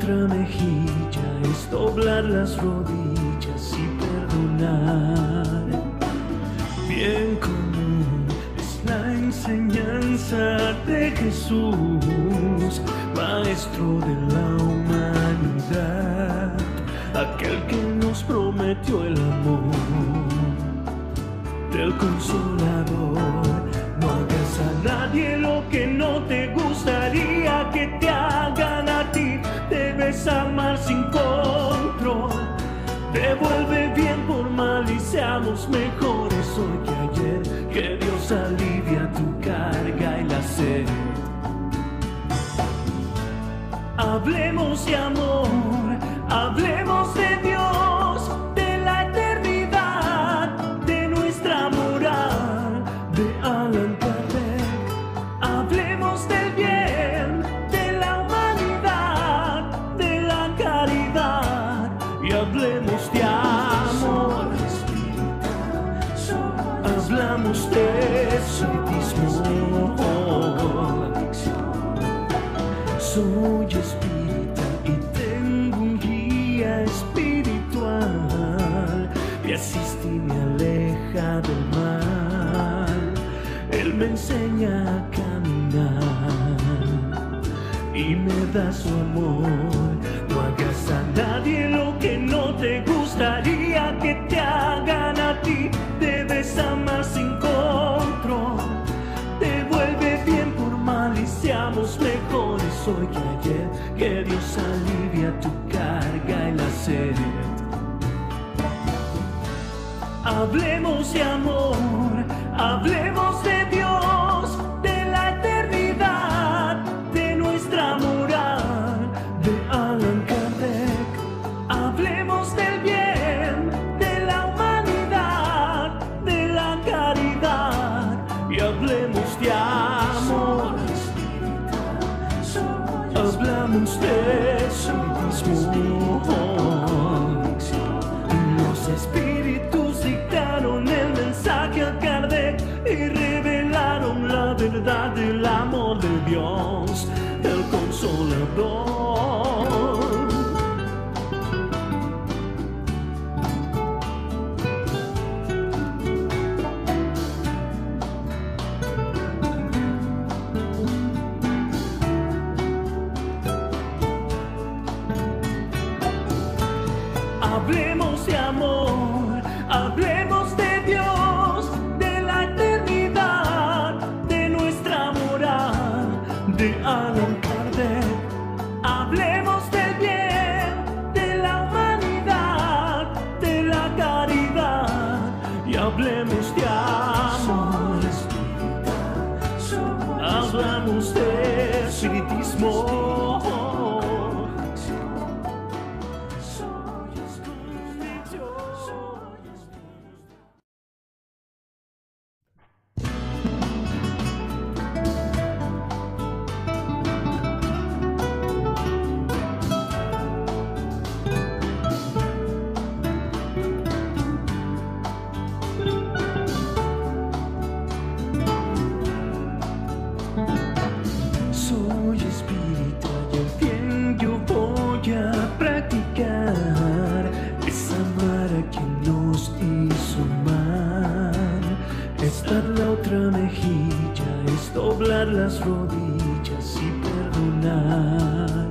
otra mejilla es doblar las rodillas y perdonar. Bien común es la enseñanza de Jesús, Maestro de la humanidad, aquel que nos prometió el amor del Consolador. No hagas a nadie lo que no te gustaría que te hagan a ti. Debes amar sin control. Devuelve bien por mal y seamos mejores hoy que ayer. Que Dios alivia tu carga y la sed. Hablemos de amor, hablemos de Dios, de la eternidad, de nuestra moral, de Allan Kardec. Hablemos del bien, de la humanidad, de la caridad, y hablemos de amor. Hablamos de espiritismo. Soy espírita y tengo un guía espiritual. Me asiste y me aleja del mal. Él me enseña a caminar y me da su amor. No hagas a nadie lo que no te gustaría que te hagan a ti. Debes amar sin control. Devuelve bien por mal y seamos mejores hoy que ayer. Que Dios alivia tu carga y la sed. Hablemos de amor, hablemos de Dios, de la eternidad, de nuestra moral, de Allan Kardec. Hablemos del bien, de la humanidad, de la caridad, y hablemos de amor. Hablamos de espiritismo. Los espíritus dictaron el mensaje a Kardec y revelaron la verdad del amor de Dios, el Consolador. Hablemos de amor, hablemos de Dios, de la eternidad, de nuestra moral, de Allan Kardec. Hablemos del bien, de la humanidad, de la caridad, y hablemos de amor. Hablamos de espiritismo. Soy espírita y el bien yo voy a practicar es amar a quien nos hizo mal, es dar la otra mejilla, es doblar las rodillas y perdonar.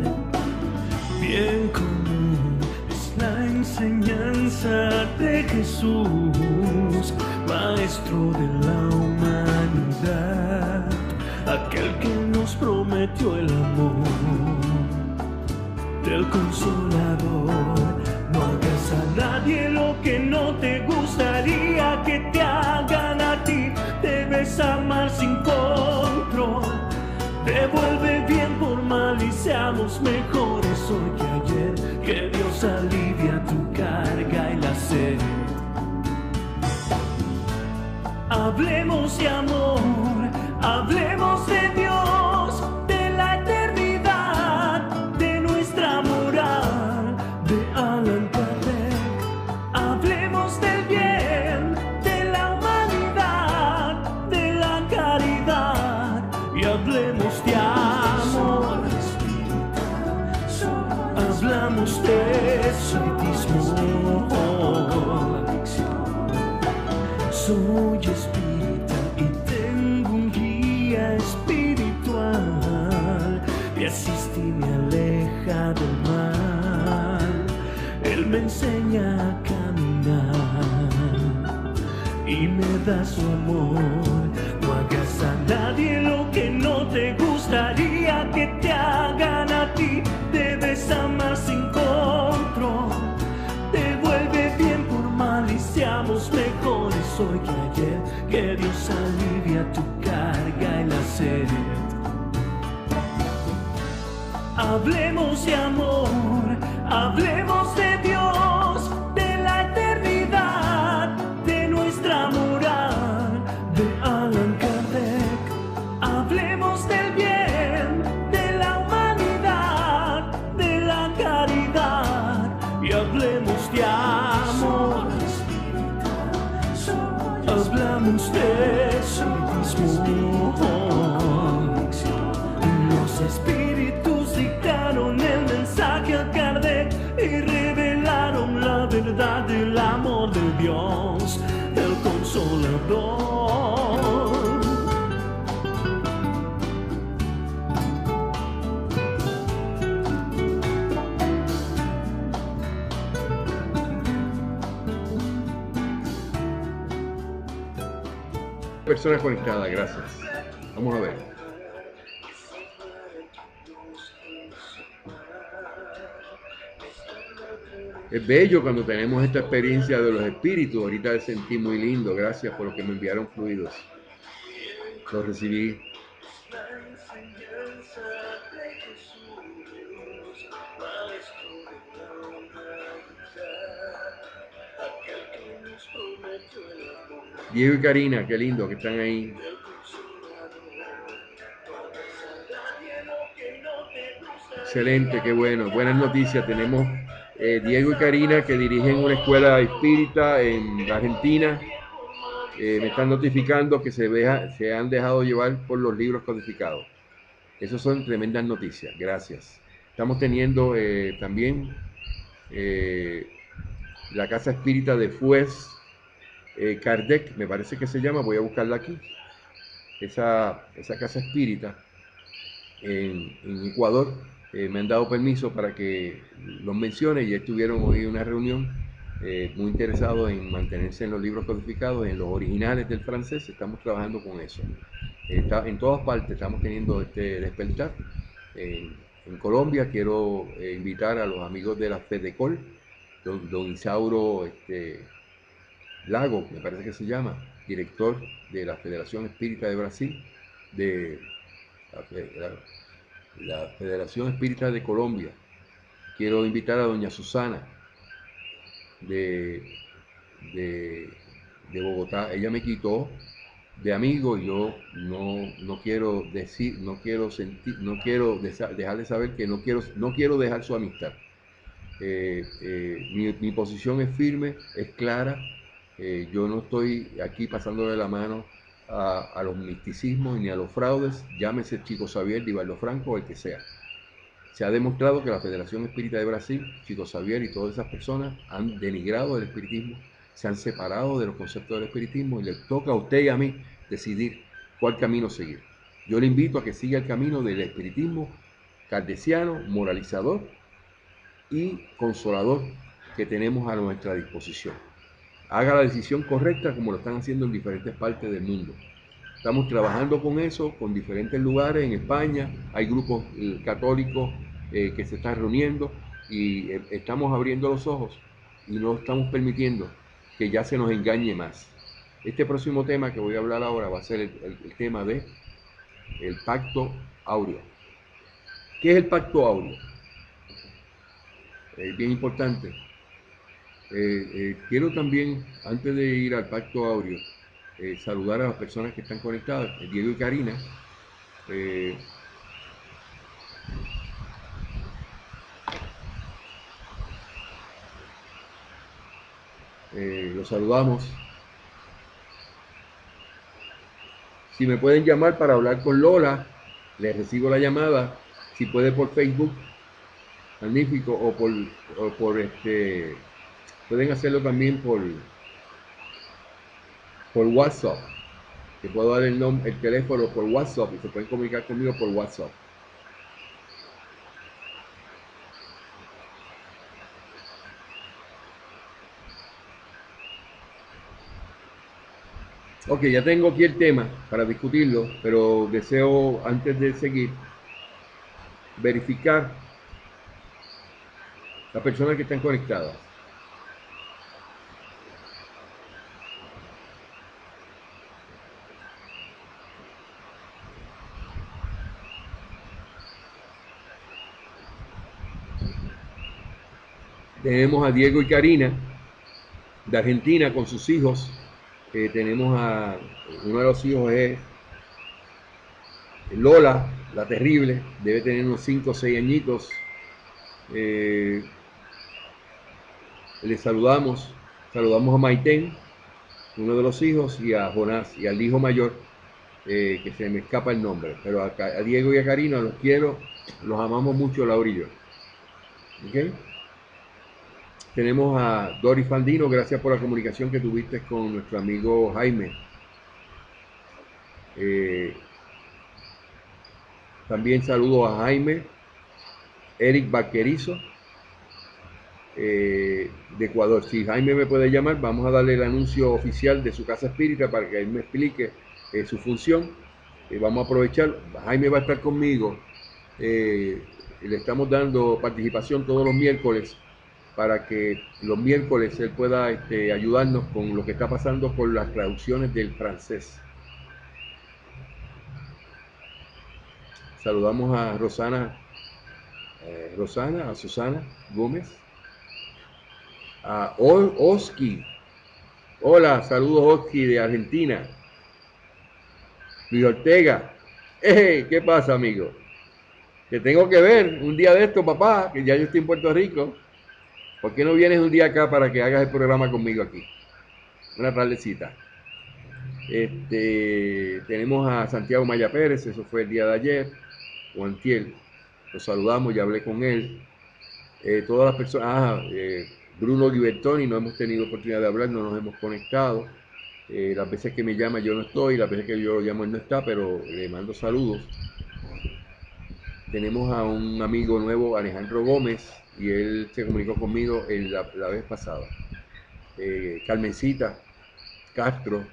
Bien común es la enseñanza de Jesús, Maestro de la humanidad, aquel que nos prometió el amor del Consolador. No hagas a nadie lo que no te gustaría que te hagan a ti. Debes amar sin control. Devuelve bien por mal y seamos mejores hoy que ayer. Que Dios alivia tu carga y la sed. Hablemos de amor, hablemos de Dios, de la eternidad, de nuestra moral, de Allan Kardec. Hablemos del bien, de la humanidad, de la caridad, y hablemos de amor. hablamos de espiritismo. Soy espírita y tengo un guía espiritual. Me asiste y me aleja del mal. Él me enseña a caminar y me da su amor. No hagas a nadie lo que no te gustaría que te hagan a ti. Debes amar sin control. Te vuelve bien por mal y seamos mejores hoy que ayer. Que Dios alivia tu carga y la sed. Hablemos de amor, hablemos de Dios, de la eternidad, de nuestra moral, de Allan Kardec. Hablemos del bien, de la humanidad, de la caridad y hablemos de amor. Hablamos de espiritismo. Los espíritus dictaron el mensaje a Kardec y revelaron la verdad del amor de Dios, el Consolador. Personas conectadas, gracias. Vamos a ver. Es bello cuando tenemos esta experiencia de los espíritus. Ahorita me sentí muy lindo. Gracias por lo que me enviaron fluidos. Los recibí. Diego y Karina, qué lindo que están ahí. Excelente, qué bueno. Buenas noticias. Tenemos Diego y Karina que dirigen una escuela espírita en Argentina. Me están notificando que se han dejado llevar por los libros codificados. Esas son tremendas noticias. Gracias. Estamos teniendo también la casa espírita de Fuez Kardec, me parece que se llama. Voy a buscarla aquí. Esa casa espírita en Ecuador. Me han dado permiso para que los mencione y estuvieron hoy en una reunión muy interesados en mantenerse en los libros codificados, en los originales del francés. Estamos trabajando con eso. En todas partes estamos teniendo este despertar. En Colombia quiero invitar a los amigos de la FEDECOL, don Isauro Lago, me parece que se llama, director de la Federación Espírita de Brasil, de la Federación Espírita de Colombia. Quiero invitar a doña Susana de Bogotá. Ella me quitó de amigo y yo no quiero decir, no quiero dejar de saber que no quiero dejar su amistad. Mi posición es firme, es clara. Yo no estoy aquí pasándole la mano a los misticismos ni a los fraudes, llámese Chico Xavier, Divaldo Franco o el que sea. Se ha demostrado que la Federación Espírita de Brasil, Chico Xavier y todas esas personas han denigrado el espiritismo, se han separado de los conceptos del espiritismo y le toca a usted y a mí decidir cuál camino seguir. Yo le invito a que siga el camino del espiritismo kardeciano, moralizador y consolador que tenemos a nuestra disposición. Haga la decisión correcta como lo están haciendo en diferentes partes del mundo. Estamos trabajando con eso, con diferentes lugares. En España hay grupos católicos que se están reuniendo y estamos abriendo los ojos y no estamos permitiendo que ya se nos engañe más. Este próximo tema que voy a hablar ahora va a ser el tema de el Pacto Áureo. ¿Qué es el Pacto Áureo? Es bien importante. Quiero también, antes de ir al Pacto Áureo, saludar a las personas que están conectadas, Diego y Karina. Los saludamos. Si me pueden llamar para hablar con Lola, les recibo la llamada. Si puede por Facebook, Magnífico. Pueden hacerlo también por WhatsApp. Te puedo dar el teléfono por WhatsApp y se pueden comunicar conmigo por WhatsApp. Ok, ya tengo aquí el tema para discutirlo, pero deseo, antes de seguir, verificar las personas que están conectadas. Tenemos a Diego y Karina de Argentina con sus hijos. Tenemos a uno de los hijos es Lola, la terrible, debe tener unos 5 o 6 añitos. Le saludamos a Maiten, uno de los hijos, y a Jonás, y al hijo mayor, que se me escapa el nombre. Pero a Diego y a Karina los quiero, los amamos mucho, Laura y yo. ¿Okay? Tenemos a Doris Fandino, gracias por la comunicación que tuviste con nuestro amigo Jaime. También saludo a Jaime, Eric Vaquerizo, de Ecuador. Si Jaime me puede llamar, vamos a darle el anuncio oficial de su casa espírita para que él me explique su función. Vamos a aprovechar. Jaime va a estar conmigo. Le estamos dando participación todos los miércoles para que los miércoles él pueda ayudarnos con lo que está pasando con las traducciones del francés. Saludamos a Rosana, a Susana Gómez, a Oski. Hola, saludos Oski de Argentina. Luis Ortega. Hey, ¿qué pasa, amigo? Te tengo que ver un día de esto, papá, que ya yo estoy en Puerto Rico. ¿Por qué no vienes un día acá para que hagas el programa conmigo aquí? Una tardecita. Tenemos a Santiago Maya Pérez, eso fue el día de ayer, o antier. Lo saludamos, ya hablé con él. Todas las personas, Bruno Libertoni, no hemos tenido oportunidad de hablar, no nos hemos conectado. Las veces que me llama yo no estoy, las veces que yo lo llamo él no está, pero le mando saludos. Tenemos a un amigo nuevo, Alejandro Gómez, y él se comunicó conmigo la vez pasada. Carmencita Castro,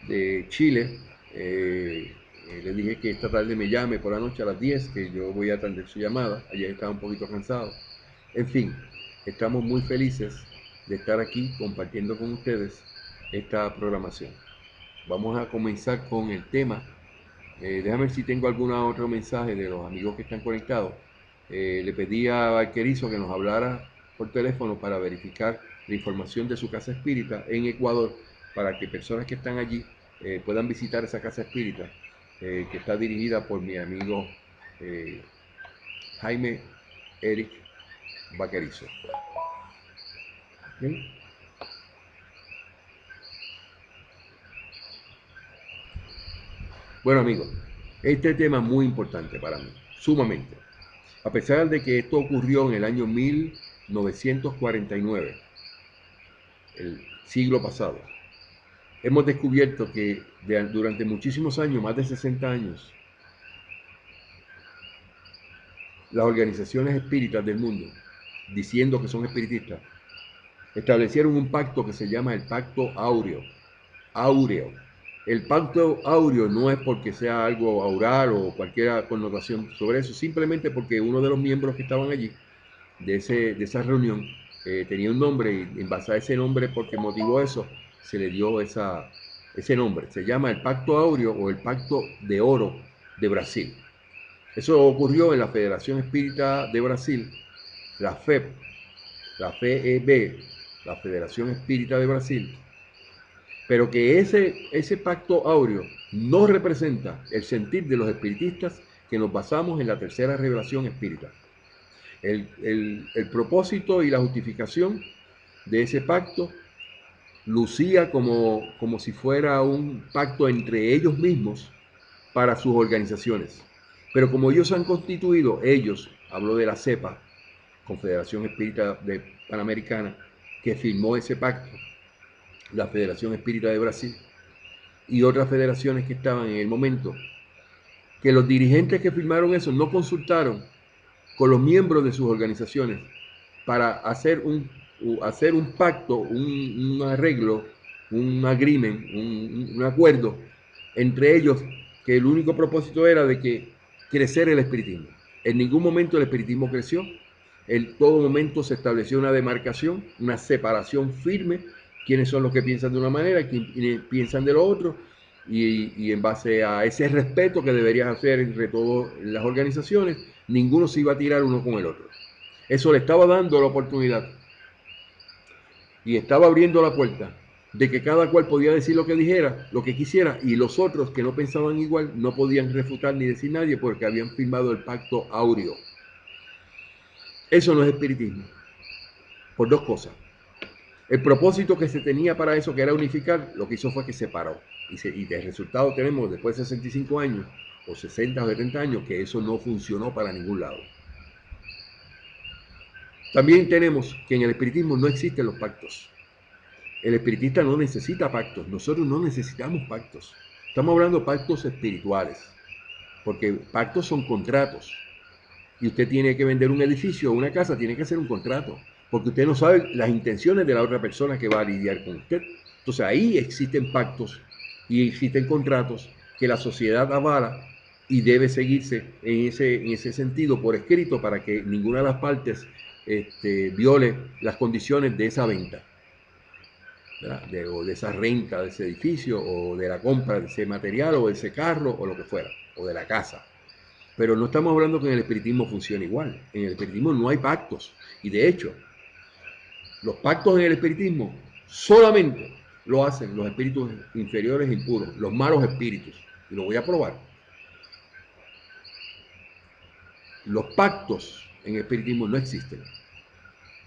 de Chile. Le dije que esta tarde me llame por la noche a las 10, que yo voy a atender su llamada. Ayer estaba un poquito cansado. En fin, estamos muy felices de estar aquí compartiendo con ustedes esta programación. Vamos a comenzar con el tema. Déjame ver si tengo algún otro mensaje de los amigos que están conectados. Le pedí a Valquerizo que nos hablara por teléfono para verificar la información de su casa espírita en Ecuador, para que personas que están allí puedan visitar esa casa espírita, que está dirigida por mi amigo Jaime Eric Vaquerizo. ¿Bien? Bueno, amigos, este tema es muy importante para mí, sumamente. A pesar de que esto ocurrió en el año 1949, el siglo pasado, hemos descubierto que durante muchísimos años, más de 60 años, las organizaciones espíritas del mundo, diciendo que son espiritistas, establecieron un pacto que se llama el Pacto Áureo. Áureo. El Pacto Áureo no es porque sea algo aural o cualquier connotación sobre eso, simplemente porque uno de los miembros que estaban allí, de esa reunión, tenía un nombre, y en base a ese nombre, porque motivó eso, se le dio ese nombre. Se llama el Pacto Áureo o el Pacto de Oro de Brasil. Eso ocurrió en la Federación Espírita de Brasil, la FEB, la FEB, la Federación Espírita de Brasil, pero que ese pacto áureo no representa el sentir de los espiritistas, que nos basamos en la tercera revelación espírita. El propósito y la justificación de ese pacto lucía como si fuera un pacto entre ellos mismos para sus organizaciones. Pero como ellos han constituido, ellos, hablo de la CEPA, Confederación Espírita Panamericana, que firmó ese pacto, la Federación Espírita de Brasil y otras federaciones que estaban en el momento, que los dirigentes que firmaron eso no consultaron con los miembros de sus organizaciones para hacer un pacto, un arreglo, un agreement, un acuerdo entre ellos, que el único propósito era de que crecer el espiritismo. En ningún momento el espiritismo creció, en todo momento se estableció una demarcación, una separación firme, quiénes son los que piensan de una manera, quiénes piensan de lo otro, y en base a ese respeto que deberías hacer entre todas las organizaciones, ninguno se iba a tirar uno con el otro. Eso le estaba dando la oportunidad y estaba abriendo la puerta de que cada cual podía decir lo que dijera, lo que quisiera, y los otros que no pensaban igual no podían refutar ni decir nadie porque habían firmado el pacto áureo. Eso no es espiritismo, por dos cosas. El propósito que se tenía para eso, que era unificar, lo que hizo fue que separó. Y de resultado tenemos, después de 65 años, o 60 o 70 años, que eso no funcionó para ningún lado. También tenemos que en el espiritismo no existen los pactos. El espiritista no necesita pactos, nosotros no necesitamos pactos. Estamos hablando de pactos espirituales, porque pactos son contratos. Y usted tiene que vender un edificio o una casa, tiene que hacer un contrato, porque usted no sabe las intenciones de la otra persona que va a lidiar con usted. Entonces ahí existen pactos y existen contratos que la sociedad avala y debe seguirse en ese sentido por escrito para que ninguna de las partes viole las condiciones de esa venta, o de esa renta de ese edificio, o de la compra de ese material, o de ese carro, o lo que fuera, o de la casa. Pero no estamos hablando que en el espiritismo funcione igual. En el espiritismo no hay pactos. Y de hecho, los pactos en el espiritismo solamente lo hacen los espíritus inferiores impuros, los malos espíritus. Y lo voy a probar. Los pactos en el espiritismo no existen.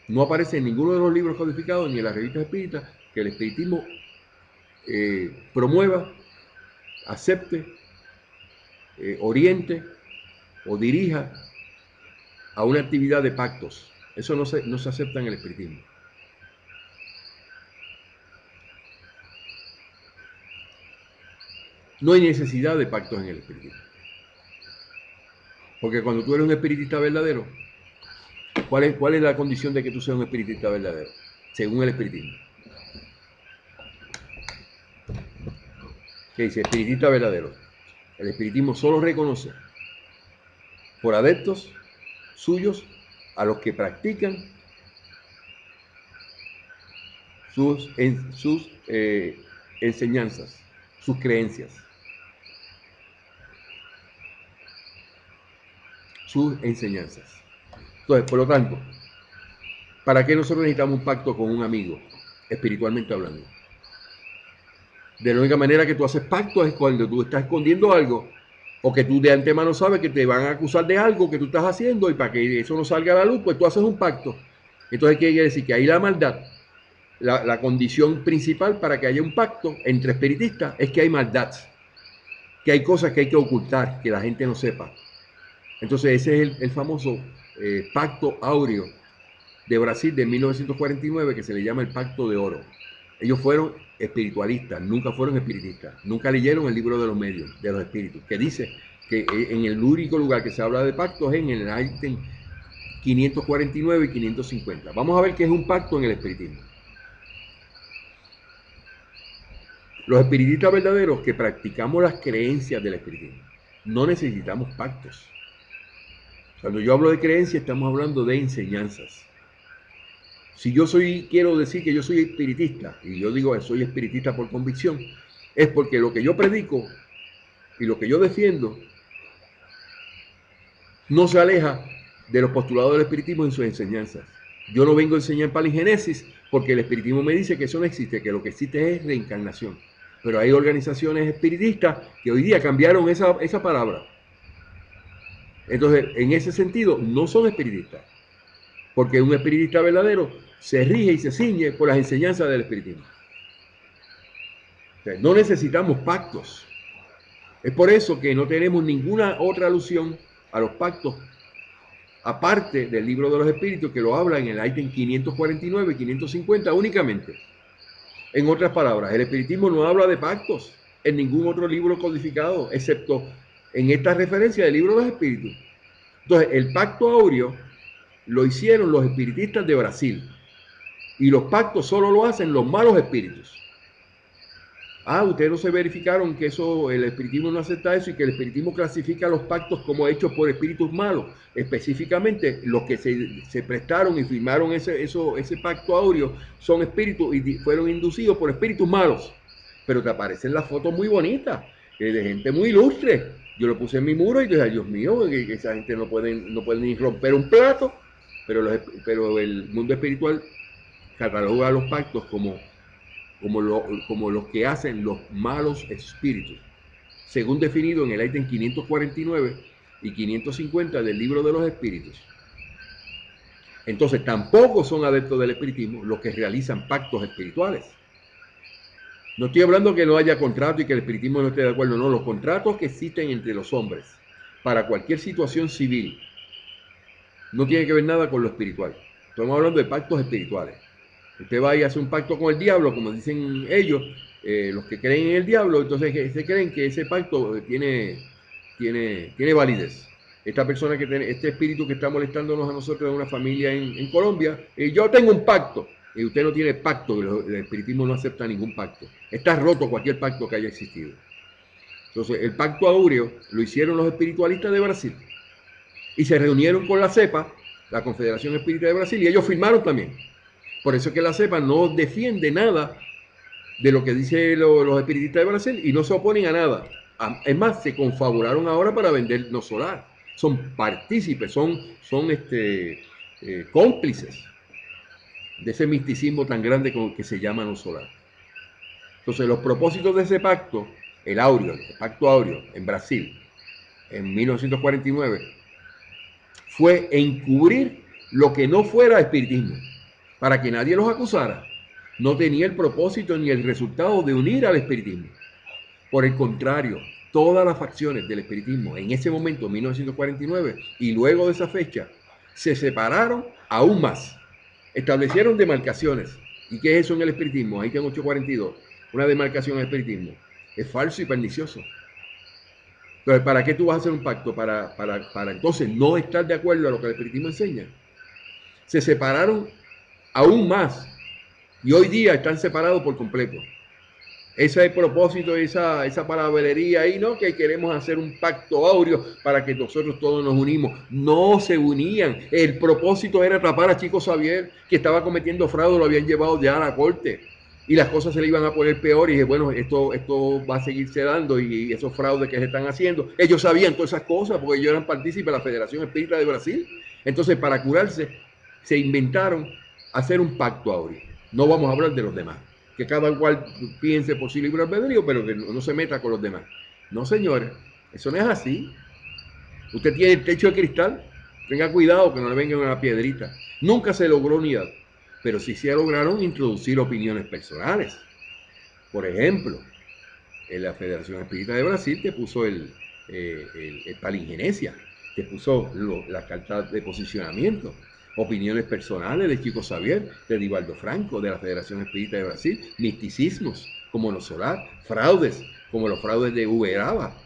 No aparece en ninguno de los libros codificados ni en las revistas espíritas que el espiritismo promueva, acepte, oriente o dirija a una actividad de pactos. Eso no se acepta en el espiritismo. No hay necesidad de pactos en el espiritismo. Porque cuando tú eres un espiritista verdadero, ¿cuál es la condición de que tú seas un espiritista verdadero? Según el espiritismo. ¿Qué dice? Espiritista verdadero. El espiritismo solo reconoce por adeptos suyos a los que practican sus enseñanzas, sus creencias, sus enseñanzas. Entonces, por lo tanto, ¿para qué nosotros necesitamos un pacto con un amigo, espiritualmente hablando? De la única manera que tú haces pacto es cuando tú estás escondiendo algo, o que tú de antemano sabes que te van a acusar de algo que tú estás haciendo, y para que eso no salga a la luz, pues tú haces un pacto. Entonces, ¿qué quiere decir? Que ahí la maldad, la condición principal para que haya un pacto entre espiritistas es que hay maldad, que hay cosas que hay que ocultar, que la gente no sepa. Entonces ese es el famoso pacto áureo de Brasil de 1949, que se le llama el Pacto de Oro. Ellos fueron espiritualistas, nunca fueron espiritistas, nunca leyeron el libro de los medios, de los espíritus, que dice que en el único lugar que se habla de pactos es en el ítem 549 y 550. Vamos a ver qué es un pacto en el espiritismo. Los espiritistas verdaderos que practicamos las creencias del espiritismo, no necesitamos pactos. Cuando yo hablo de creencia, estamos hablando de enseñanzas. Si yo quiero decir que yo soy espiritista, y yo digo que soy espiritista por convicción, es porque lo que yo predico y lo que yo defiendo no se aleja de los postulados del espiritismo en sus enseñanzas. Yo no vengo a enseñar palingenesis porque el espiritismo me dice que eso no existe, que lo que existe es reencarnación. Pero hay organizaciones espiritistas que hoy día cambiaron esa palabra. Entonces, en ese sentido, no son espiritistas. Porque un espiritista verdadero se rige y se ciñe por las enseñanzas del espiritismo. O sea, no necesitamos pactos. Es por eso que no tenemos ninguna otra alusión a los pactos aparte del libro de los espíritus, que lo habla en el ítem 549 y 550 únicamente. En otras palabras, el espiritismo no habla de pactos en ningún otro libro codificado, excepto en esta referencia del libro de los espíritus. Entonces, el pacto áureo lo hicieron los espiritistas de Brasil, y los pactos solo lo hacen los malos espíritus. Ustedes no se verificaron que eso, el espiritismo no acepta eso, y que el espiritismo clasifica los pactos como hechos por espíritus malos. Específicamente, los que se prestaron y firmaron ese pacto áureo son espíritus y fueron inducidos por espíritus malos. Pero te aparecen las fotos muy bonitas, de gente muy ilustre. Yo lo puse en mi muro y dije, Dios mío, que esa gente no puede ni romper un plato. Pero el mundo espiritual cataloga los pactos como los que hacen los malos espíritus, según definido en el ítem 549 y 550 del libro de los espíritus. Entonces, tampoco son adeptos del espiritismo los que realizan pactos espirituales. No estoy hablando que no haya contrato y que el espiritismo no esté de acuerdo, no, los contratos que existen entre los hombres para cualquier situación civil no tiene que ver nada con lo espiritual. Estamos hablando de pactos espirituales. Usted va y hace un pacto con el diablo, como dicen ellos, los que creen en el diablo, entonces se creen que ese pacto tiene validez. Esta persona este espíritu que está molestándonos a nosotros de una familia en Colombia, yo tengo un pacto, y usted no tiene pacto, el espiritismo no acepta ningún pacto. Está roto cualquier pacto que haya existido. Entonces, el pacto áureo lo hicieron los espiritualistas de Brasil, y se reunieron con la CEPA, la Confederación Espírita de Brasil, y ellos firmaron también. Por eso es que la CEPA no defiende nada de lo que dicen los espiritistas de Brasil y no se oponen a nada. Es más, se confabularon ahora para vender no solar. Son partícipes, son cómplices de ese misticismo tan grande que se llama no solar. Entonces, los propósitos de ese pacto, el pacto áureo en Brasil, en 1949, fue encubrir lo que no fuera espiritismo, para que nadie los acusara. No tenía el propósito ni el resultado de unir al espiritismo. Por el contrario, todas las facciones del espiritismo en ese momento, 1949, y luego de esa fecha, se separaron aún más. Establecieron demarcaciones. ¿Y qué es eso en el espiritismo? Ahí tengo 842. Una demarcación en el espiritismo. Es falso y pernicioso. Entonces, ¿para qué tú vas a hacer un pacto? Para entonces no estar de acuerdo a lo que el espiritismo enseña. Se separaron aún más, y hoy día están separados por completo. Ese es el propósito de esa palabrería ahí, ¿no? Que queremos hacer un pacto áureo para que nosotros todos nos unimos. No se unían. El propósito era atrapar a Chico Xavier, que estaba cometiendo fraude, lo habían llevado ya a la corte. Y las cosas se le iban a poner peor. Y dije, bueno, esto va a seguirse dando, y esos fraudes que se están haciendo. Ellos sabían todas esas cosas porque ellos eran partícipes de la Federación Espírita de Brasil. Entonces, para curarse, se inventaron hacer un pacto áureo. No vamos a hablar de los demás, que cada cual piense por sí libre albedrío, pero que no se meta con los demás. No, señores, eso no es así. Usted tiene el techo de cristal, tenga cuidado que no le venga una piedrita. Nunca se logró unidad, pero sí se lograron introducir opiniones personales. Por ejemplo, en la Federación Espírita de Brasil te puso el palingenesia, te puso la carta de posicionamiento, opiniones personales de Chico Xavier, de Divaldo Franco, de la Federación Espírita de Brasil, misticismos como los solar, fraudes como los fraudes de Uberaba,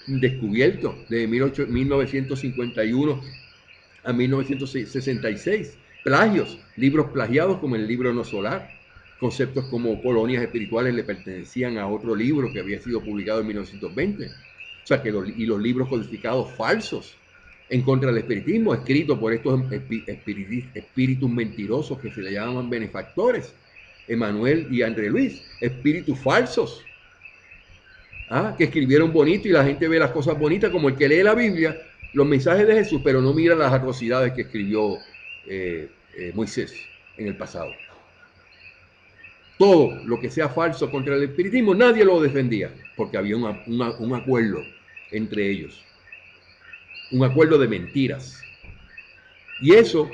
descubiertos de 1951 a 1966, plagios, libros plagiados como el libro No Solar, conceptos como colonias espirituales le pertenecían a otro libro que había sido publicado en 1920, o sea que los libros codificados falsos en contra del espiritismo, escrito por estos espíritus mentirosos que se le llaman benefactores, Emanuel y André Luis, espíritus falsos, que escribieron bonito y la gente ve las cosas bonitas, como el que lee la Biblia, los mensajes de Jesús, pero no mira las atrocidades que escribió Moisés en el pasado. Todo lo que sea falso contra el espiritismo, nadie lo defendía, porque había un acuerdo entre ellos. Un acuerdo de mentiras. Y eso,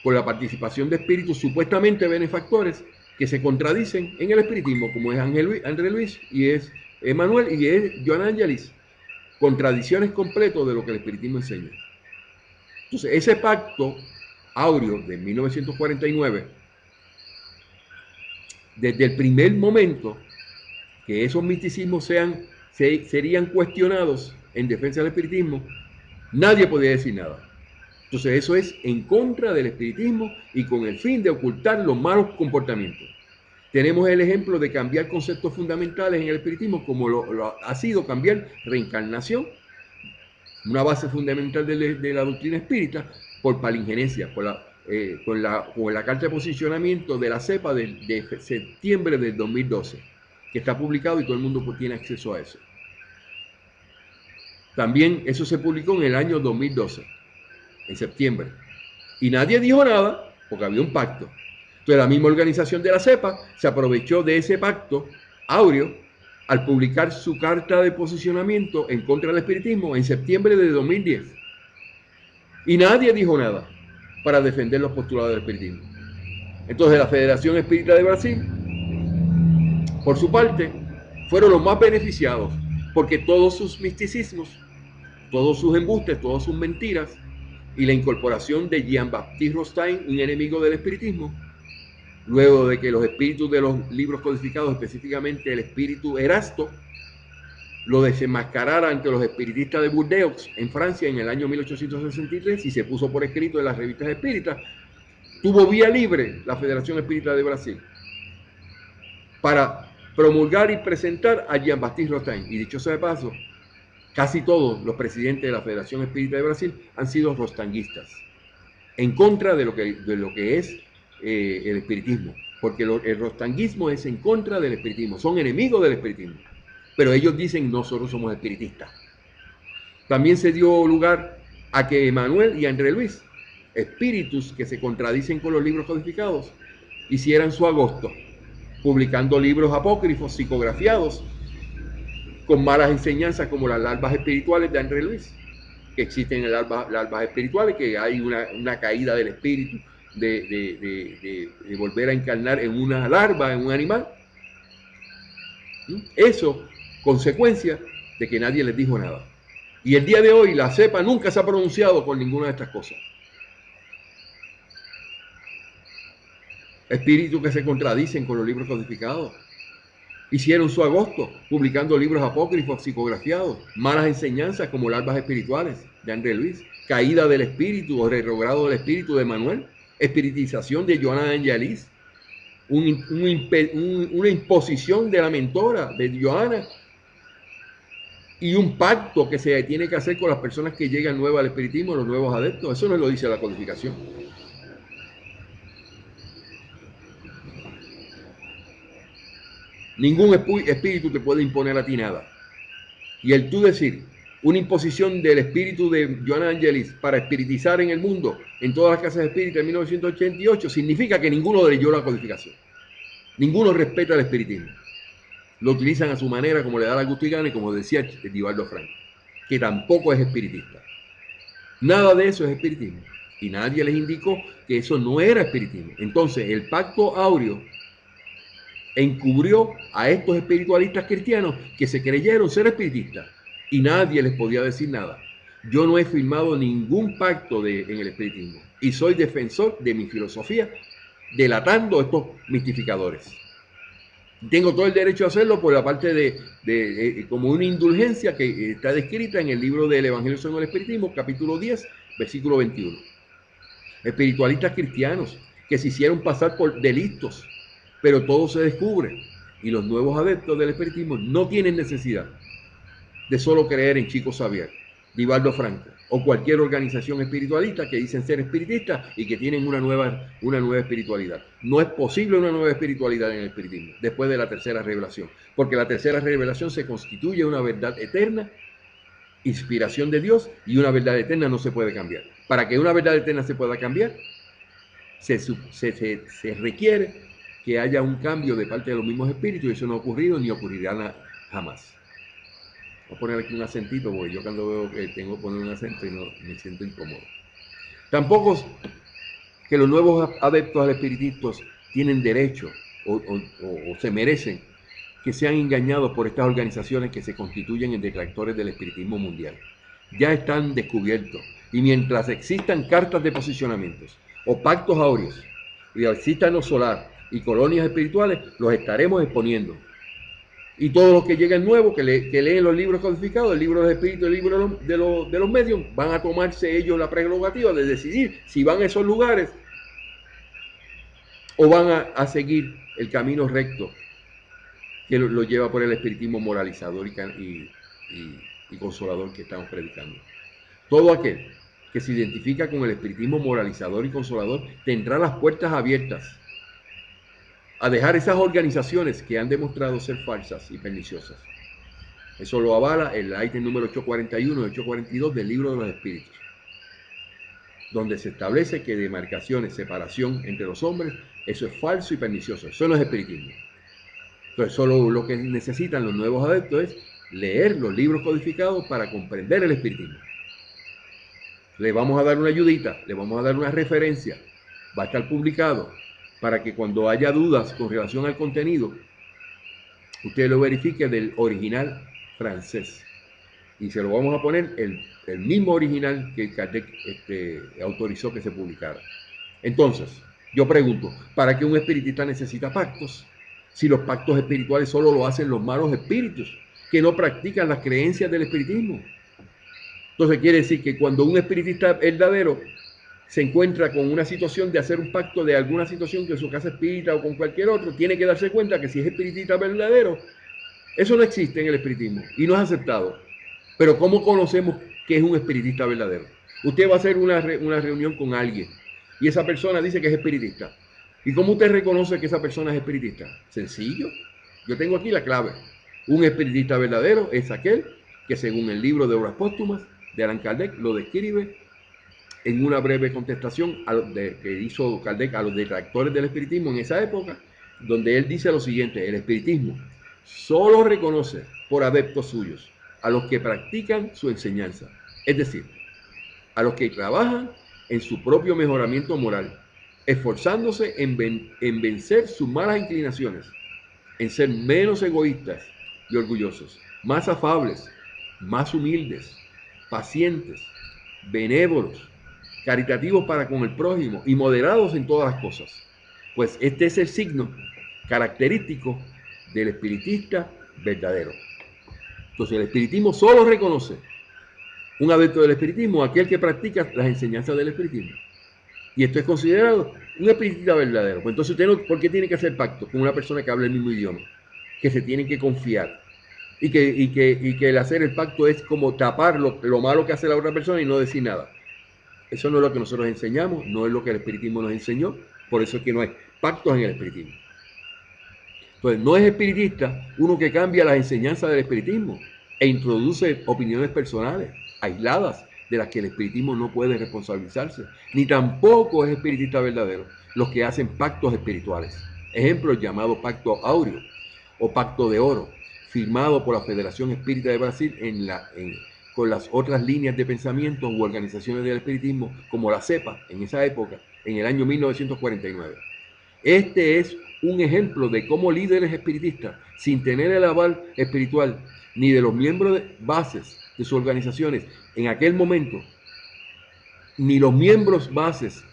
con la participación de espíritus supuestamente benefactores que se contradicen en el espiritismo, como es André Luis y es Emanuel y es Joan Angelis. Contradicciones completas de lo que el espiritismo enseña. Entonces, ese pacto áureo de 1949, desde el primer momento que esos misticismos serían cuestionados en defensa del espiritismo, nadie podía decir nada. Entonces eso es en contra del espiritismo y con el fin de ocultar los malos comportamientos. Tenemos el ejemplo de cambiar conceptos fundamentales en el espiritismo, como lo ha sido cambiar reencarnación, una base fundamental de la doctrina espírita, por palingenesia, con la carta de posicionamiento de la CEPA de septiembre del 2012, que está publicado y todo el mundo tiene acceso a eso. También eso se publicó en el año 2012, en septiembre. Y nadie dijo nada porque había un pacto. Entonces la misma organización de la CEPA se aprovechó de ese pacto áureo al publicar su carta de posicionamiento en contra del espiritismo en septiembre de 2010. Y nadie dijo nada para defender los postulados del espiritismo. Entonces la Federación Espírita de Brasil, por su parte, fueron los más beneficiados, porque todos sus misticismos, todos sus embustes, todas sus mentiras y la incorporación de Jean-Baptiste Rostaing, un enemigo del espiritismo, luego de que los espíritus de los libros codificados, específicamente el espíritu Erasto, lo desenmascarara ante los espiritistas de Burdeos en Francia en el año 1863 y se puso por escrito en las revistas espíritas, tuvo vía libre la Federación Espírita de Brasil para promulgar y presentar a Jean-Baptiste Rostaing. Y dicho sea de paso, casi todos los presidentes de la Federación Espírita de Brasil han sido rostanguistas, en contra de lo que es el espiritismo, porque el rostanguismo es en contra del espiritismo, son enemigos del espiritismo, pero ellos dicen nosotros somos espiritistas. También se dio lugar a que Emmanuel y André Luis, espíritus que se contradicen con los libros codificados, hicieran su agosto, publicando libros apócrifos psicografiados con malas enseñanzas como las larvas espirituales de André Luis, que existen larvas espirituales, que hay una caída del espíritu de volver a encarnar en una larva, en un animal. Eso, consecuencia de que nadie les dijo nada. Y el día de hoy la CEPA nunca se ha pronunciado con ninguna de estas cosas. Espíritus que se contradicen con los libros codificados. Hicieron su agosto publicando libros apócrifos psicografiados, malas enseñanzas como larvas espirituales de André Luis, caída del espíritu o retrogrado del espíritu de Manuel, espiritización de Johanna de Angelis, una imposición de la mentora de Johanna y un pacto que se tiene que hacer con las personas que llegan nuevas al espiritismo, los nuevos adeptos. Eso no lo dice la codificación. Ningún espíritu te puede imponer a ti nada. Y el tú decir una imposición del espíritu de Johanna Angelis para espiritizar en el mundo, en todas las casas espíritas en 1988, significa que ninguno leyó la codificación. Ninguno respeta el espiritismo. Lo utilizan a su manera, como le da la gusto y gana, y como decía Edivaldo Franco, que tampoco es espiritista. Nada de eso es espiritismo. Y nadie les indicó que eso no era espiritismo. Entonces, el pacto áureo encubrió a estos espiritualistas cristianos que se creyeron ser espiritistas y nadie les podía decir nada. Yo no he firmado ningún pacto en el espiritismo y soy defensor de mi filosofía, delatando a estos mistificadores. Tengo todo el derecho a hacerlo por la parte como una indulgencia que está descrita en el libro del Evangelio según el Espiritismo, capítulo 10, versículo 21. Espiritualistas cristianos que se hicieron pasar por delistos, pero todo se descubre y los nuevos adeptos del espiritismo no tienen necesidad de solo creer en Chico Xavier, Edivaldo Franco o cualquier organización espiritualista que dicen ser espiritistas y que tienen una nueva espiritualidad. No es posible una nueva espiritualidad en el espiritismo después de la tercera revelación, porque la tercera revelación se constituye una verdad eterna, inspiración de Dios, y una verdad eterna no se puede cambiar. Para que una verdad eterna se pueda cambiar, se requiere que haya un cambio de parte de los mismos espíritus, y eso no ha ocurrido ni ocurrirá jamás. Voy a poner aquí un acentito, porque yo cuando veo que tengo que poner un acento y no me siento incómodo. Tampoco que los nuevos adeptos al espiritismo tienen derecho o se merecen que sean engañados por estas organizaciones que se constituyen en detractores del espiritismo mundial. Ya están descubiertos Y mientras existan cartas de posicionamientos o pactos áureos, y existan los solar y colonias espirituales, los estaremos exponiendo. Y todos los que lleguen nuevos, que leen los libros codificados, el libro de los espíritus, el libro de los medios, van a tomarse ellos la prerrogativa de decidir si van a esos lugares o van a seguir el camino recto que lo lleva por el espiritismo moralizador y consolador que estamos predicando. Todo aquel que se identifica con el espiritismo moralizador y consolador tendrá las puertas abiertas a dejar esas organizaciones que han demostrado ser falsas y perniciosas. Eso lo avala el ítem número 841 y 842 del libro de los espíritus, donde se establece que demarcaciones, separación entre los hombres, eso es falso y pernicioso. Eso no es espiritismo. Entonces, solo lo que necesitan los nuevos adeptos es leer los libros codificados para comprender el espiritismo. Le vamos a dar una ayudita, le vamos a dar una referencia, va a estar publicado para que cuando haya dudas con relación al contenido, usted lo verifique del original francés. Y se lo vamos a poner el mismo original que Kardec autorizó que se publicara. Entonces, yo pregunto, ¿para qué un espiritista necesita pactos? Si los pactos espirituales solo lo hacen los malos espíritus, que no practican las creencias del espiritismo. Entonces quiere decir que cuando un espiritista verdadero se encuentra con una situación de hacer un pacto de alguna situación que en su casa espírita o con cualquier otro, tiene que darse cuenta que si es espiritista verdadero, eso no existe en el espiritismo y no es aceptado. Pero ¿cómo conocemos que es un espiritista verdadero? Usted va a hacer una reunión con alguien y esa persona dice que es espiritista. ¿Y cómo usted reconoce que esa persona es espiritista? Sencillo. Yo tengo aquí la clave. Un espiritista verdadero es aquel que, según el libro de Obras Póstumas de Allan Kardec, lo describe en una breve contestación que hizo Kardec a los detractores del espiritismo en esa época, donde él dice lo siguiente: el espiritismo solo reconoce por adeptos suyos a los que practican su enseñanza, es decir, a los que trabajan en su propio mejoramiento moral, esforzándose en vencer sus malas inclinaciones, en ser menos egoístas y orgullosos, más afables, más humildes, pacientes, benévolos, caritativos para con el prójimo y moderados en todas las cosas. Pues este es el signo característico del espiritista verdadero. Entonces el espiritismo solo reconoce un adepto del espiritismo aquel que practica las enseñanzas del espiritismo. Y esto es considerado un espiritista verdadero. Pues entonces usted no, ¿por qué tiene que hacer pacto con una persona que habla el mismo idioma? Que se tiene que confiar. Y que el hacer el pacto es como tapar lo malo que hace la otra persona y no decir nada. Eso no es lo que nosotros enseñamos, no es lo que el espiritismo nos enseñó. Por eso es que no hay pactos en el espiritismo. Entonces, no es espiritista uno que cambia las enseñanzas del espiritismo e introduce opiniones personales, aisladas, de las que el espiritismo no puede responsabilizarse. Ni tampoco es espiritista verdadero los que hacen pactos espirituales. Ejemplo, el llamado Pacto Áureo o Pacto de Oro, firmado por la Federación Espírita de Brasil con las otras líneas de pensamiento u organizaciones del espiritismo, como la CEPA, en esa época, en el año 1949. Este es un ejemplo de cómo líderes espiritistas, sin tener el aval espiritual ni de los miembros bases de sus organizaciones en aquel momento, ni los miembros bases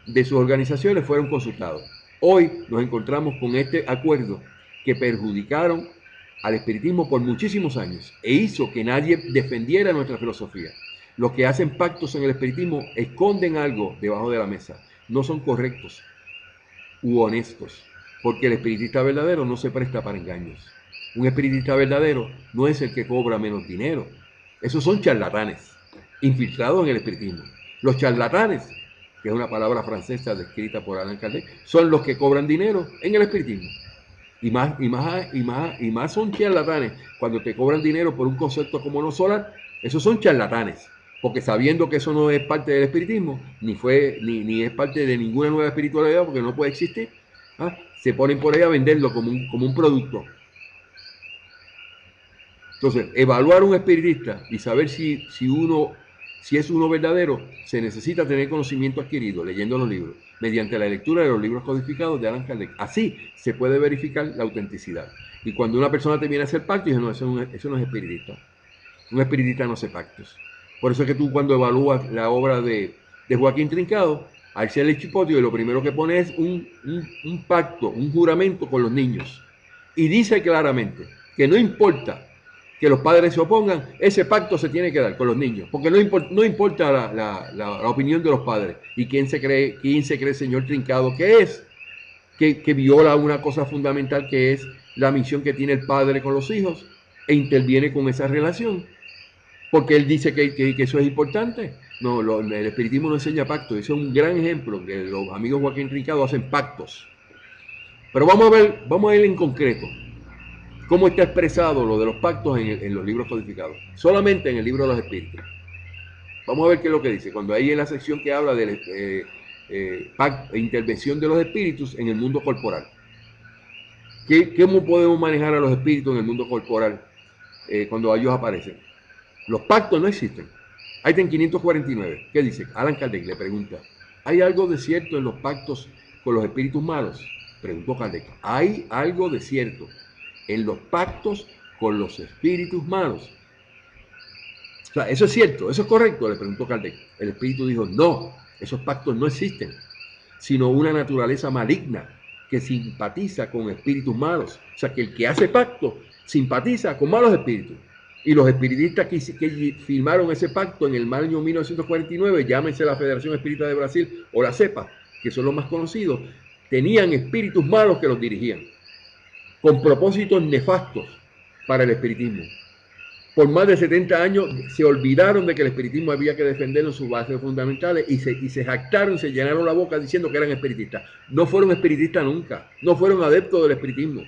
de sus organizaciones fueron consultados. Hoy nos encontramos con este acuerdo que perjudicaron al espiritismo por muchísimos años e hizo que nadie defendiera nuestra filosofía. Los que hacen pactos en el espiritismo esconden algo debajo de la mesa, no son correctos u honestos, porque el espiritista verdadero no se presta para engaños. Un espiritista verdadero no es el que cobra menos dinero. Esos son charlatanes, infiltrados en el espiritismo. Los charlatanes, que es una palabra francesa descrita por Allan Kardec, son los que cobran dinero en el espiritismo. Y más son charlatanes cuando te cobran dinero por un concepto como no solar. Esos son charlatanes, porque sabiendo que eso no es parte del espiritismo, ni es parte de ninguna nueva espiritualidad, porque no puede existir, se ponen por ahí a venderlo como un producto. Entonces, evaluar un espiritista y saber si es uno verdadero, se necesita tener conocimiento adquirido leyendo los libros, mediante la lectura de los libros codificados de Allan Kardec. Así se puede verificar la autenticidad. Y cuando una persona te viene a hacer pacto, dice, no, eso no es espiritista. Un espiritista no hace pactos. Por eso es que tú cuando evalúas la obra de Joaquín Trincado, al ser el Chipotle, lo primero que pone es un pacto, un juramento con los niños. Y dice claramente que no importa que los padres se opongan, ese pacto se tiene que dar con los niños, porque no importa la opinión de los padres. ¿Y quién se cree el señor Trincado que es? Que viola una cosa fundamental que es la misión que tiene el padre con los hijos e interviene con esa relación. Porque él dice que eso es importante. No, el espiritismo no enseña pactos. Ese es un gran ejemplo que los amigos Joaquín Trincado hacen pactos. Pero vamos a ver en concreto cómo está expresado lo de los pactos en los libros codificados. Solamente en el libro de los espíritus. Vamos a ver qué es lo que dice. Cuando hay en la sección que habla de intervención de los espíritus en el mundo corporal. ¿Cómo podemos manejar a los espíritus en el mundo corporal cuando ellos aparecen? Los pactos no existen. Ahí está en 549. ¿Qué dice? Alan Kardec le pregunta, ¿hay algo de cierto en los pactos con los espíritus malos? Preguntó Kardec. ¿Hay algo de cierto en los pactos con los espíritus malos? O sea, ¿eso es cierto? ¿Eso es correcto? Le preguntó Kardec. El espíritu dijo, no, esos pactos no existen, sino una naturaleza maligna que simpatiza con espíritus malos. O sea, que el que hace pacto simpatiza con malos espíritus. Y los espiritistas que firmaron ese pacto en el año 1949, llámense la Federación Espírita de Brasil o la CEPA, que son los más conocidos, tenían espíritus malos que los dirigían, con propósitos nefastos para el espiritismo. Por más de 70 años se olvidaron de que el espiritismo había que defenderlo en sus bases fundamentales y se jactaron, se llenaron la boca diciendo que eran espiritistas. No fueron espiritistas nunca, no fueron adeptos del espiritismo.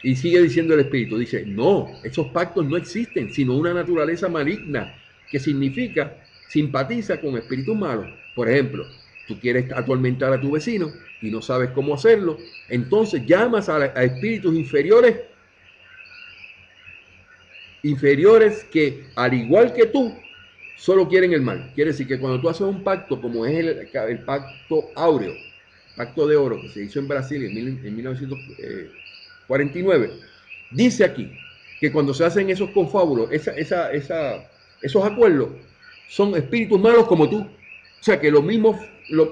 Y sigue diciendo el espíritu, dice, no, esos pactos no existen, sino una naturaleza maligna, que significa, simpatiza con espíritus malos. Por ejemplo, tú quieres atormentar a tu vecino y no sabes cómo hacerlo, entonces llamas a espíritus inferiores que, al igual que tú, solo quieren el mal. Quiere decir que cuando tú haces un pacto, como es el pacto áureo, pacto de oro, que se hizo en Brasil en 1949, dice aquí que cuando se hacen esos confábulos, esos acuerdos, son espíritus malos como tú. O sea que los mismos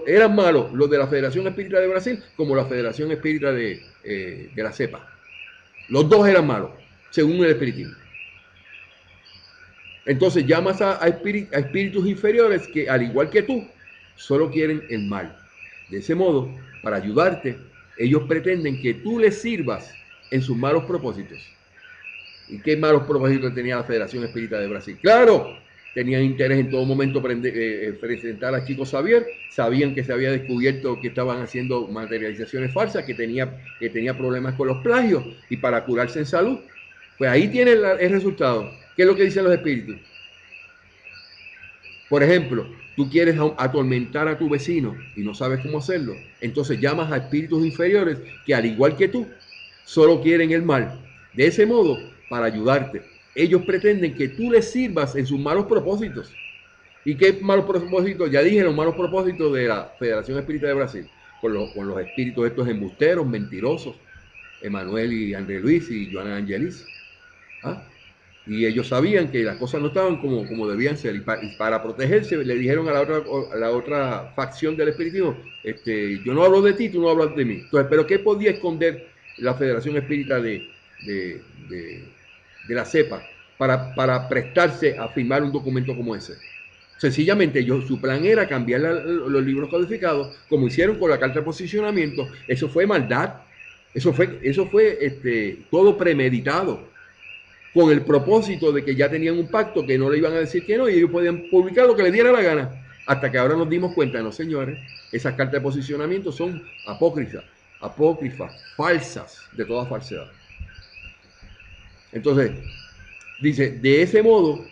eran malos los de la Federación Espírita de Brasil como la Federación Espírita de la CEPA. Los dos eran malos, según el espiritismo. Entonces llamas a espíritus inferiores que, al igual que tú, solo quieren el mal. De ese modo, para ayudarte, ellos pretenden que tú les sirvas en sus malos propósitos. ¿Y qué malos propósitos tenía la Federación Espírita de Brasil? Claro, tenían interés en todo momento presentar a Chico Xavier, sabían que se había descubierto que estaban haciendo materializaciones falsas, que tenía problemas con los plagios, y para curarse en salud. Pues ahí tiene el resultado. ¿Qué es lo que dicen los espíritus? Por ejemplo, tú quieres atormentar a tu vecino y no sabes cómo hacerlo, entonces llamas a espíritus inferiores que, al igual que tú, solo quieren el mal. De ese modo, para ayudarte, ellos pretenden que tú les sirvas en sus malos propósitos. ¿Y qué malos propósitos? Ya dije los malos propósitos de la Federación Espírita de Brasil, con los espíritus estos embusteros, mentirosos, Emanuel y André Luis y Joana Angelis. ¿Ah? Y ellos sabían que las cosas no estaban como debían ser. Y para protegerse le dijeron a la otra facción del espiritismo, yo no hablo de ti, tú no hablas de mí. Entonces, ¿pero qué podía esconder la Federación Espírita de la CEPA para prestarse a firmar un documento como ese? Sencillamente su plan era cambiar los libros codificados, como hicieron con la carta de posicionamiento. Eso fue maldad. Eso fue todo premeditado, con el propósito de que ya tenían un pacto, que no le iban a decir que no, y ellos podían publicar lo que les diera la gana. Hasta que ahora nos dimos cuenta, no señores, esas cartas de posicionamiento son apócrifas, falsas, de toda falsedad. Entonces, dice, de ese modo,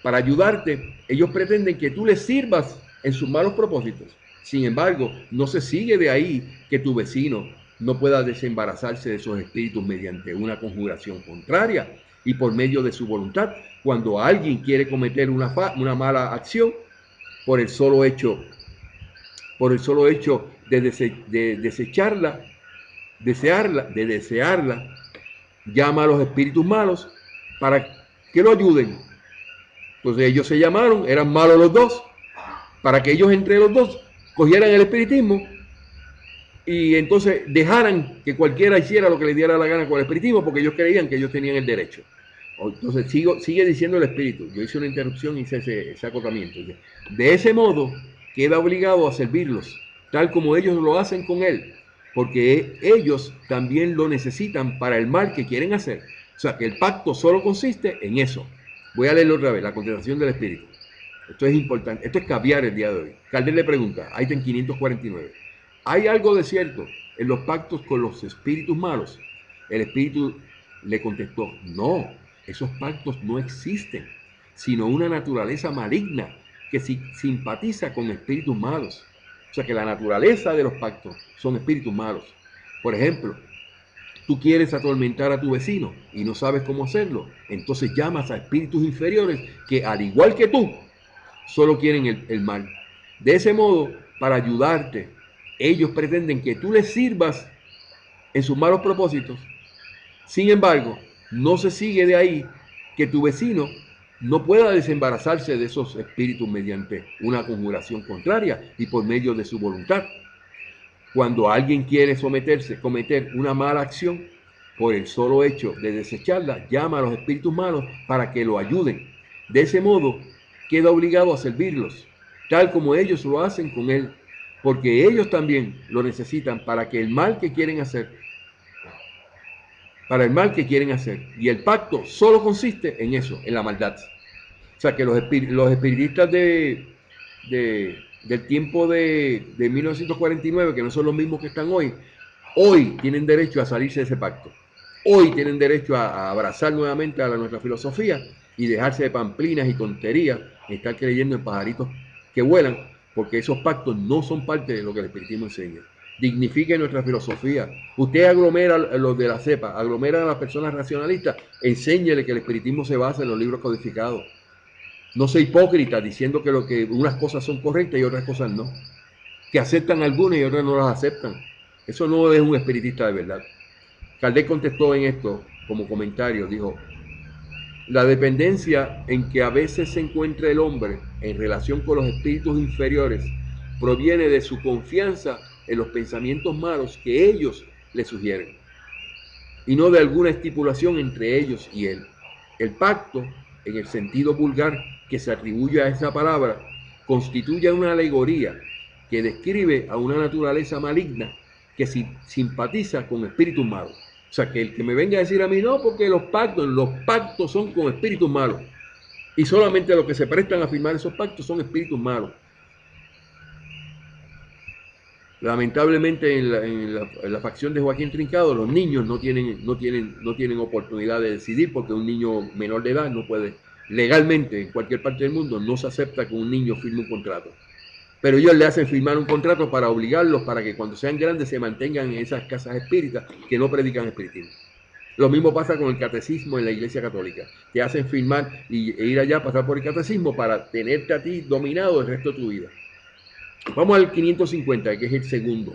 para ayudarte, ellos pretenden que tú les sirvas en sus malos propósitos. Sin embargo, no se sigue de ahí que tu vecino no pueda desembarazarse de esos espíritus mediante una conjuración contraria y por medio de su voluntad. Cuando alguien quiere cometer una mala acción, por el solo hecho de desearla, llama a los espíritus malos para que lo ayuden Entonces ellos se llamaron, eran malos los dos, para que ellos entre los dos cogieran el espiritismo y entonces dejaran que cualquiera hiciera lo que le diera la gana con el espiritismo, porque ellos creían que ellos tenían el derecho. Entonces sigue diciendo el espíritu. Yo hice una interrupción y hice ese acotamiento. De ese modo queda obligado a servirlos, tal como ellos lo hacen con él, porque ellos también lo necesitan para el mal que quieren hacer. O sea que el pacto solo consiste en eso. Voy a leerlo otra vez, la contestación del espíritu. Esto es importante, esto es caviar el día de hoy. Calder le pregunta, ahí está en 549. ¿Hay algo de cierto en los pactos con los espíritus malos? El espíritu le contestó, no, esos pactos no existen, sino una naturaleza maligna que simpatiza con espíritus malos. O sea que la naturaleza de los pactos son espíritus malos. Por ejemplo, tú quieres atormentar a tu vecino y no sabes cómo hacerlo, entonces llamas a espíritus inferiores que, al igual que tú, solo quieren el mal. De ese modo, para ayudarte, ellos pretenden que tú les sirvas en sus malos propósitos. Sin embargo, no se sigue de ahí que tu vecino no pueda desembarazarse de esos espíritus mediante una conjuración contraria y por medio de su voluntad. Cuando alguien quiere cometer una mala acción, por el solo hecho de desecharla, llama a los espíritus malos para que lo ayuden. De ese modo, queda obligado a servirlos, tal como ellos lo hacen con él, porque ellos también lo necesitan para el mal que quieren hacer. Y el pacto solo consiste en eso, en la maldad. O sea que los espiritistas del tiempo de 1949, que no son los mismos que están hoy tienen derecho a salirse de ese pacto. Hoy tienen derecho a abrazar nuevamente a nuestra filosofía y dejarse de pamplinas y tonterías y estar creyendo en pajaritos que vuelan, porque esos pactos no son parte de lo que el espiritismo enseña. Dignifique nuestra filosofía. Usted aglomera a los de la cepa, aglomera a las personas racionalistas, enséñele que el espiritismo se basa en los libros codificados. No sea hipócrita diciendo que unas cosas son correctas y otras cosas no. Que aceptan algunas y otras no las aceptan. Eso no es un espiritista de verdad. Kardec contestó en esto como comentario, dijo, la dependencia en que a veces se encuentra el hombre en relación con los espíritus inferiores proviene de su confianza en los pensamientos malos que ellos le sugieren y no de alguna estipulación entre ellos y él. El pacto, en el sentido vulgar que se atribuye a esa palabra, constituye una alegoría que describe a una naturaleza maligna que simpatiza con espíritus malos. O sea, que el que me venga a decir a mí, no, porque los pactos son con espíritus malos. Y solamente los que se prestan a firmar esos pactos son espíritus malos. Lamentablemente en la facción de Joaquín Trincado, los niños no tienen oportunidad de decidir, porque un niño menor de edad no puede, legalmente en cualquier parte del mundo, no se acepta que un niño firme un contrato. Pero ellos le hacen firmar un contrato para obligarlos, para que cuando sean grandes se mantengan en esas casas espíritas que no predican espiritismo. Lo mismo pasa con el catecismo en la Iglesia Católica. Te hacen firmar e ir allá a pasar por el catecismo para tenerte a ti dominado el resto de tu vida. Vamos al 550, que es el segundo.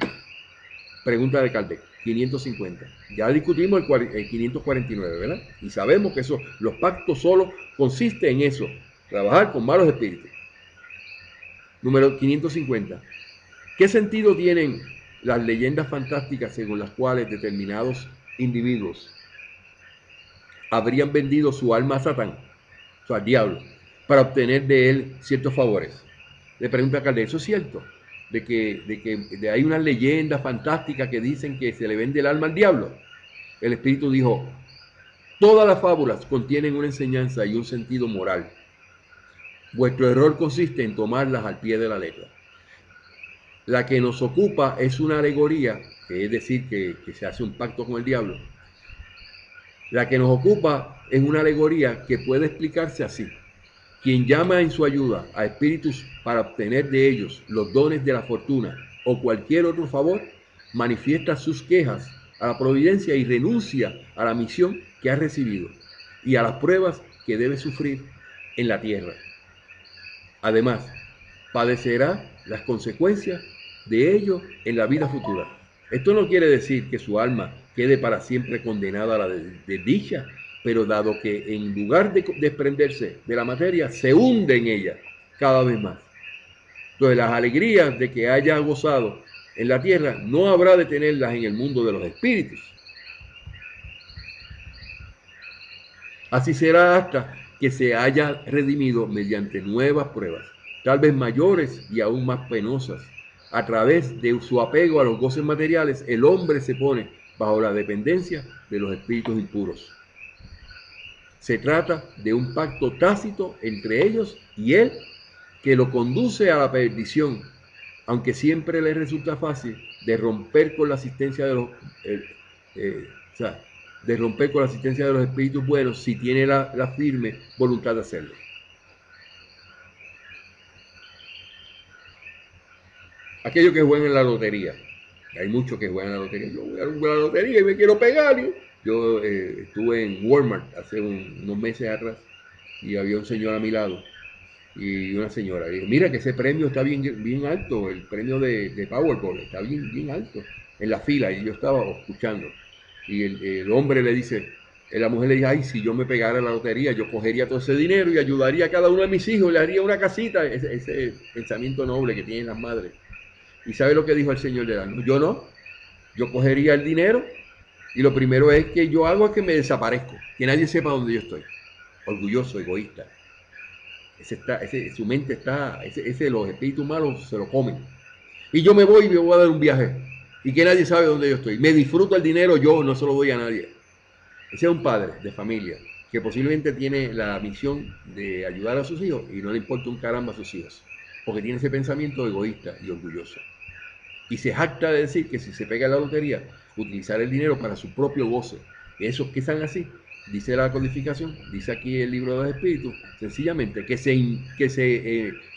Pregunta de Kardec. 550. Ya discutimos el 549, ¿verdad? Y sabemos que los pactos solo consisten en eso, trabajar con malos espíritus. Número 550. ¿Qué sentido tienen las leyendas fantásticas según las cuales determinados individuos habrían vendido su alma a Satán, o sea, al diablo, para obtener de él ciertos favores? Le pregunta a Kardec, ¿eso es cierto? De que hay unas leyendas fantásticas que dicen que se le vende el alma al diablo. El espíritu dijo, todas las fábulas contienen una enseñanza y un sentido moral. Vuestro error consiste en tomarlas al pie de la letra. La que nos ocupa es una alegoría, que es decir, que se hace un pacto con el diablo. La que nos ocupa es una alegoría que puede explicarse así. Quien llama en su ayuda a espíritus para obtener de ellos los dones de la fortuna o cualquier otro favor, manifiesta sus quejas a la providencia y renuncia a la misión que ha recibido y a las pruebas que debe sufrir en la tierra. Además, padecerá las consecuencias de ello en la vida futura. Esto no quiere decir que su alma quede para siempre condenada a la desdicha, Pero dado que en lugar de desprenderse de la materia, se hunde en ella cada vez más. Entonces las alegrías de que haya gozado en la tierra no habrá de tenerlas en el mundo de los espíritus. Así será hasta que se haya redimido mediante nuevas pruebas, tal vez mayores y aún más penosas. A través de su apego a los goces materiales, el hombre se pone bajo la dependencia de los espíritus impuros. Se trata de un pacto tácito entre ellos y él que lo conduce a la perdición, aunque siempre le resulta fácil de romper con la asistencia de los o sea, de romper con la asistencia de los espíritus buenos si tiene la firme voluntad de hacerlo. Aquellos que juegan en la lotería, hay muchos que juegan en la lotería. Yo voy a jugar a la lotería y me quiero pegar. Yo estuve en Walmart hace unos meses atrás y había un señor a mi lado y una señora. Y dijo, mira que ese premio está bien alto, el premio de Powerball está bien alto en la fila. Y yo estaba escuchando. Y el hombre le dice, la mujer le dice, ay, si yo me pegara la lotería, yo cogería todo ese dinero y ayudaría a cada uno de mis hijos, le haría una casita. Ese pensamiento noble que tienen las madres. ¿Y sabe lo que dijo el señor de Dano? Yo no. Yo cogería el dinero y lo primero es que yo hago es que me desaparezco, que nadie sepa dónde yo estoy. Orgulloso, egoísta. Su mente está, los espíritus malos se lo comen. Y yo me voy y me voy a dar un viaje. Y que nadie sabe dónde yo estoy. Me disfruto el dinero, yo no se lo doy a nadie. Ese es un padre de familia que posiblemente tiene la misión de ayudar a sus hijos y no le importa un caramba a sus hijos. Porque tiene ese pensamiento egoísta y orgulloso. Y se jacta de decir que si se pega la lotería, utilizar el dinero para su propio goce. Esos que están así, dice la codificación, dice aquí el libro de los espíritus, sencillamente o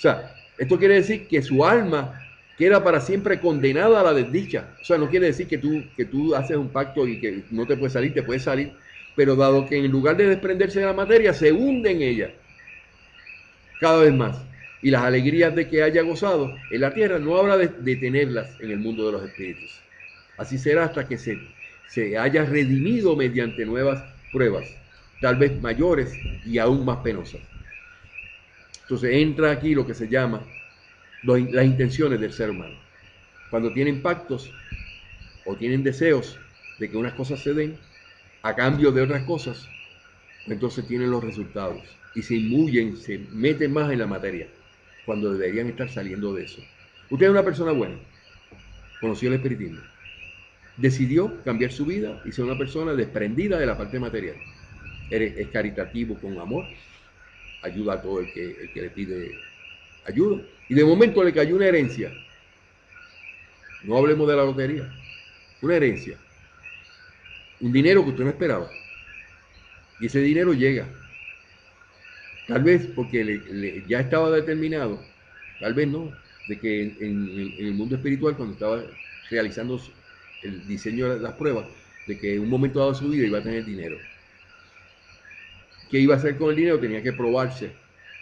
sea, esto quiere decir que su alma queda para siempre condenada a la desdicha. O sea, no quiere decir que tú haces un pacto y que no te puedes salir, te puedes salir, pero dado que en lugar de desprenderse de la materia, se hunde en ella cada vez más. Y las alegrías de que haya gozado en la tierra no habrá de tenerlas en el mundo de los espíritus. Así será hasta que se haya redimido mediante nuevas pruebas, tal vez mayores y aún más penosas. Entonces entra aquí lo que se llama las intenciones del ser humano. Cuando tienen pactos o tienen deseos de que unas cosas se den a cambio de otras cosas, entonces tienen los resultados y se imbuyen, se meten más en la materia cuando deberían estar saliendo de eso. Usted es una persona buena, conoció el espiritismo, decidió cambiar su vida y ser una persona desprendida de la parte material. Es caritativo con amor, ayuda a todo el que le pide ayuda. Y de momento le cayó una herencia. No hablemos de la lotería, una herencia, un dinero que usted no esperaba. Y ese dinero llega. Tal vez porque ya estaba determinado, tal vez no, de que en el mundo espiritual, cuando estaba realizando el diseño de las pruebas, de que en un momento dado de su vida iba a tener dinero. ¿Qué iba a hacer con el dinero? Tenía que probarse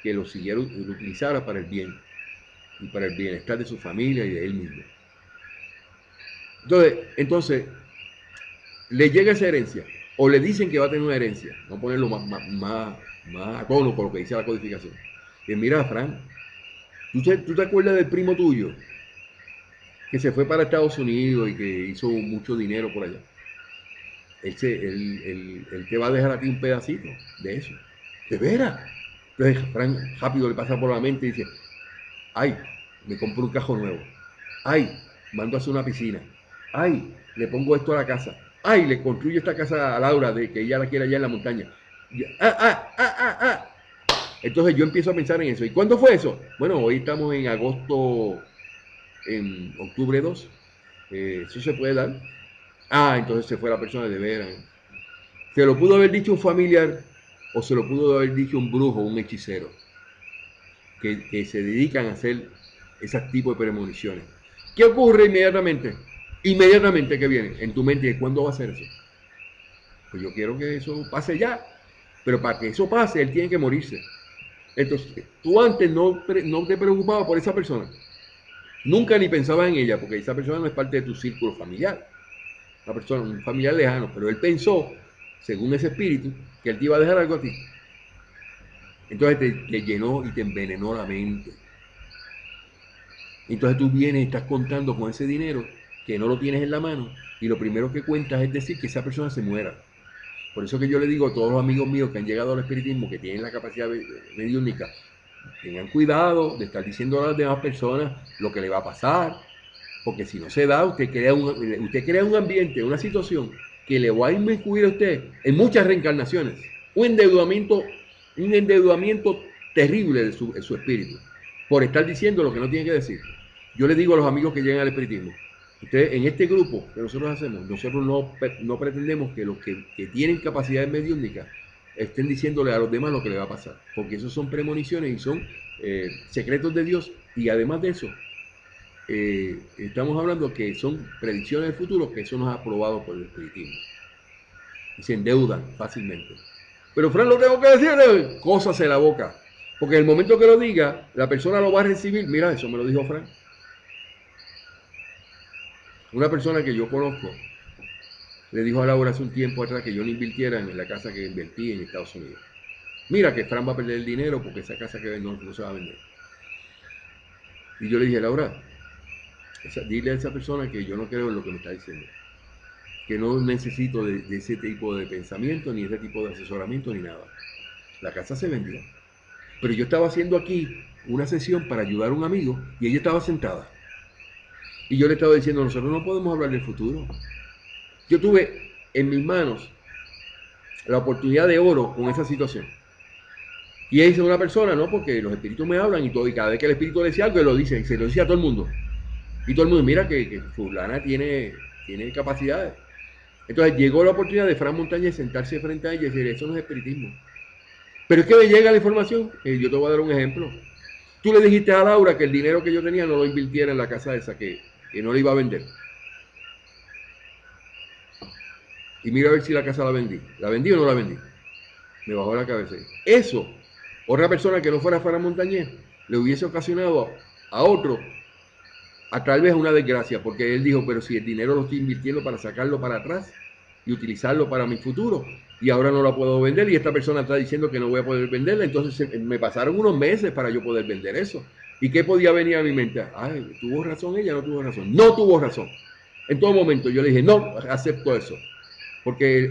que lo utilizara para el bien y para el bienestar de su familia y de él mismo. Entonces le llega esa herencia, o le dicen que va a tener una herencia, vamos a ponerlo más a tono con lo que dice la codificación. Y mira, Fran, ¿tú te acuerdas del primo tuyo que se fue para Estados Unidos y que hizo mucho dinero por allá? Él te va a dejar a ti un pedacito de eso. ¿De veras? Entonces Fran rápido le pasa por la mente y dice, ay, me compro un cajón nuevo. Ay, mando a hacer una piscina. Ay, le pongo esto a la casa. Ay, le construyo esta casa a Laura de que ella la quiere allá en la montaña. Entonces yo empiezo a pensar en eso. ¿Y cuándo fue eso? Bueno, hoy estamos en agosto, en octubre 2. ¿Eso se puede dar? Entonces se fue la persona de veras. Se lo pudo haber dicho un familiar o se lo pudo haber dicho un brujo, un hechicero, que se dedican a hacer ese tipo de premoniciones. ¿Qué ocurre inmediatamente? Inmediatamente que viene en tu mente, ¿cuándo va a ser eso? Pues yo quiero que eso pase ya, pero para que eso pase, él tiene que morirse. Entonces, tú antes no te preocupabas por esa persona, nunca ni pensabas en ella, porque esa persona no es parte de tu círculo familiar, una persona, un familiar lejano, pero él pensó según ese espíritu, que él te iba a dejar algo a ti. Entonces te llenó y te envenenó la mente. Entonces tú vienes y estás contando con ese dinero que no lo tienes en la mano y lo primero que cuentas es decir que esa persona se muera. Por eso que yo le digo a todos los amigos míos que han llegado al espiritismo, que tienen la capacidad mediúnica, tengan cuidado de estar diciendo a las demás personas lo que le va a pasar, porque si no se da, usted crea un ambiente, una situación que le va a inmiscuir a usted en muchas reencarnaciones, un endeudamiento terrible de su espíritu, por estar diciendo lo que no tiene que decir. Yo le digo a los amigos que llegan al espiritismo, ustedes en este grupo que nosotros hacemos, nosotros no pretendemos que los que tienen capacidades mediúnicas estén diciéndole a los demás lo que le va a pasar, porque esos son premoniciones y son secretos de Dios, y además de eso, estamos hablando que son predicciones del futuro, que eso no es aprobado por el espiritismo y se endeudan fácilmente. Pero Fran, lo tengo que decir, cosas en la boca, porque en el momento que lo diga, la persona lo va a recibir. Mira, eso me lo dijo Fran, una persona que yo conozco. Le dijo a Laura hace un tiempo atrás que yo no invirtiera en la casa que invertí en Estados Unidos. Mira que Fran va a perder el dinero porque esa casa que no se va a vender. Y yo le dije, Laura, dile a esa persona que yo no creo en lo que me está diciendo, que no necesito de ese tipo de pensamiento, ni ese tipo de asesoramiento, ni nada. La casa se vendió. Pero yo estaba haciendo aquí una sesión para ayudar a un amigo y ella estaba sentada. Y yo le estaba diciendo, nosotros no podemos hablar del futuro. Yo tuve en mis manos la oportunidad de oro con esa situación. Y ella dice una persona, no, porque los espíritus me hablan y todo, y cada vez que el espíritu le dice algo, él lo dice, y se lo dice a todo el mundo. Y todo el mundo, mira que fulana tiene capacidades. Entonces llegó la oportunidad de Fran Montañez sentarse frente a ella y decir, eso no es espiritismo. Pero es que me llega la información, yo te voy a dar un ejemplo. Tú le dijiste a Laura que el dinero que yo tenía no lo invirtiera en la casa esa, que no le iba a vender. Y mira a ver si la casa la vendí. ¿La vendí o no la vendí? Me bajó la cabeza. Eso, otra persona que no fuera Fran Montañez, le hubiese ocasionado a otro a tal vez una desgracia, porque él dijo, pero si el dinero lo estoy invirtiendo para sacarlo para atrás y utilizarlo para mi futuro, y ahora no la puedo vender, y esta persona está diciendo que no voy a poder venderla, entonces me pasaron unos meses para yo poder vender eso. ¿Y qué podía venir a mi mente? Ay, ¿tuvo razón ella? No tuvo razón. No tuvo razón. En todo momento yo le dije, no, acepto eso, porque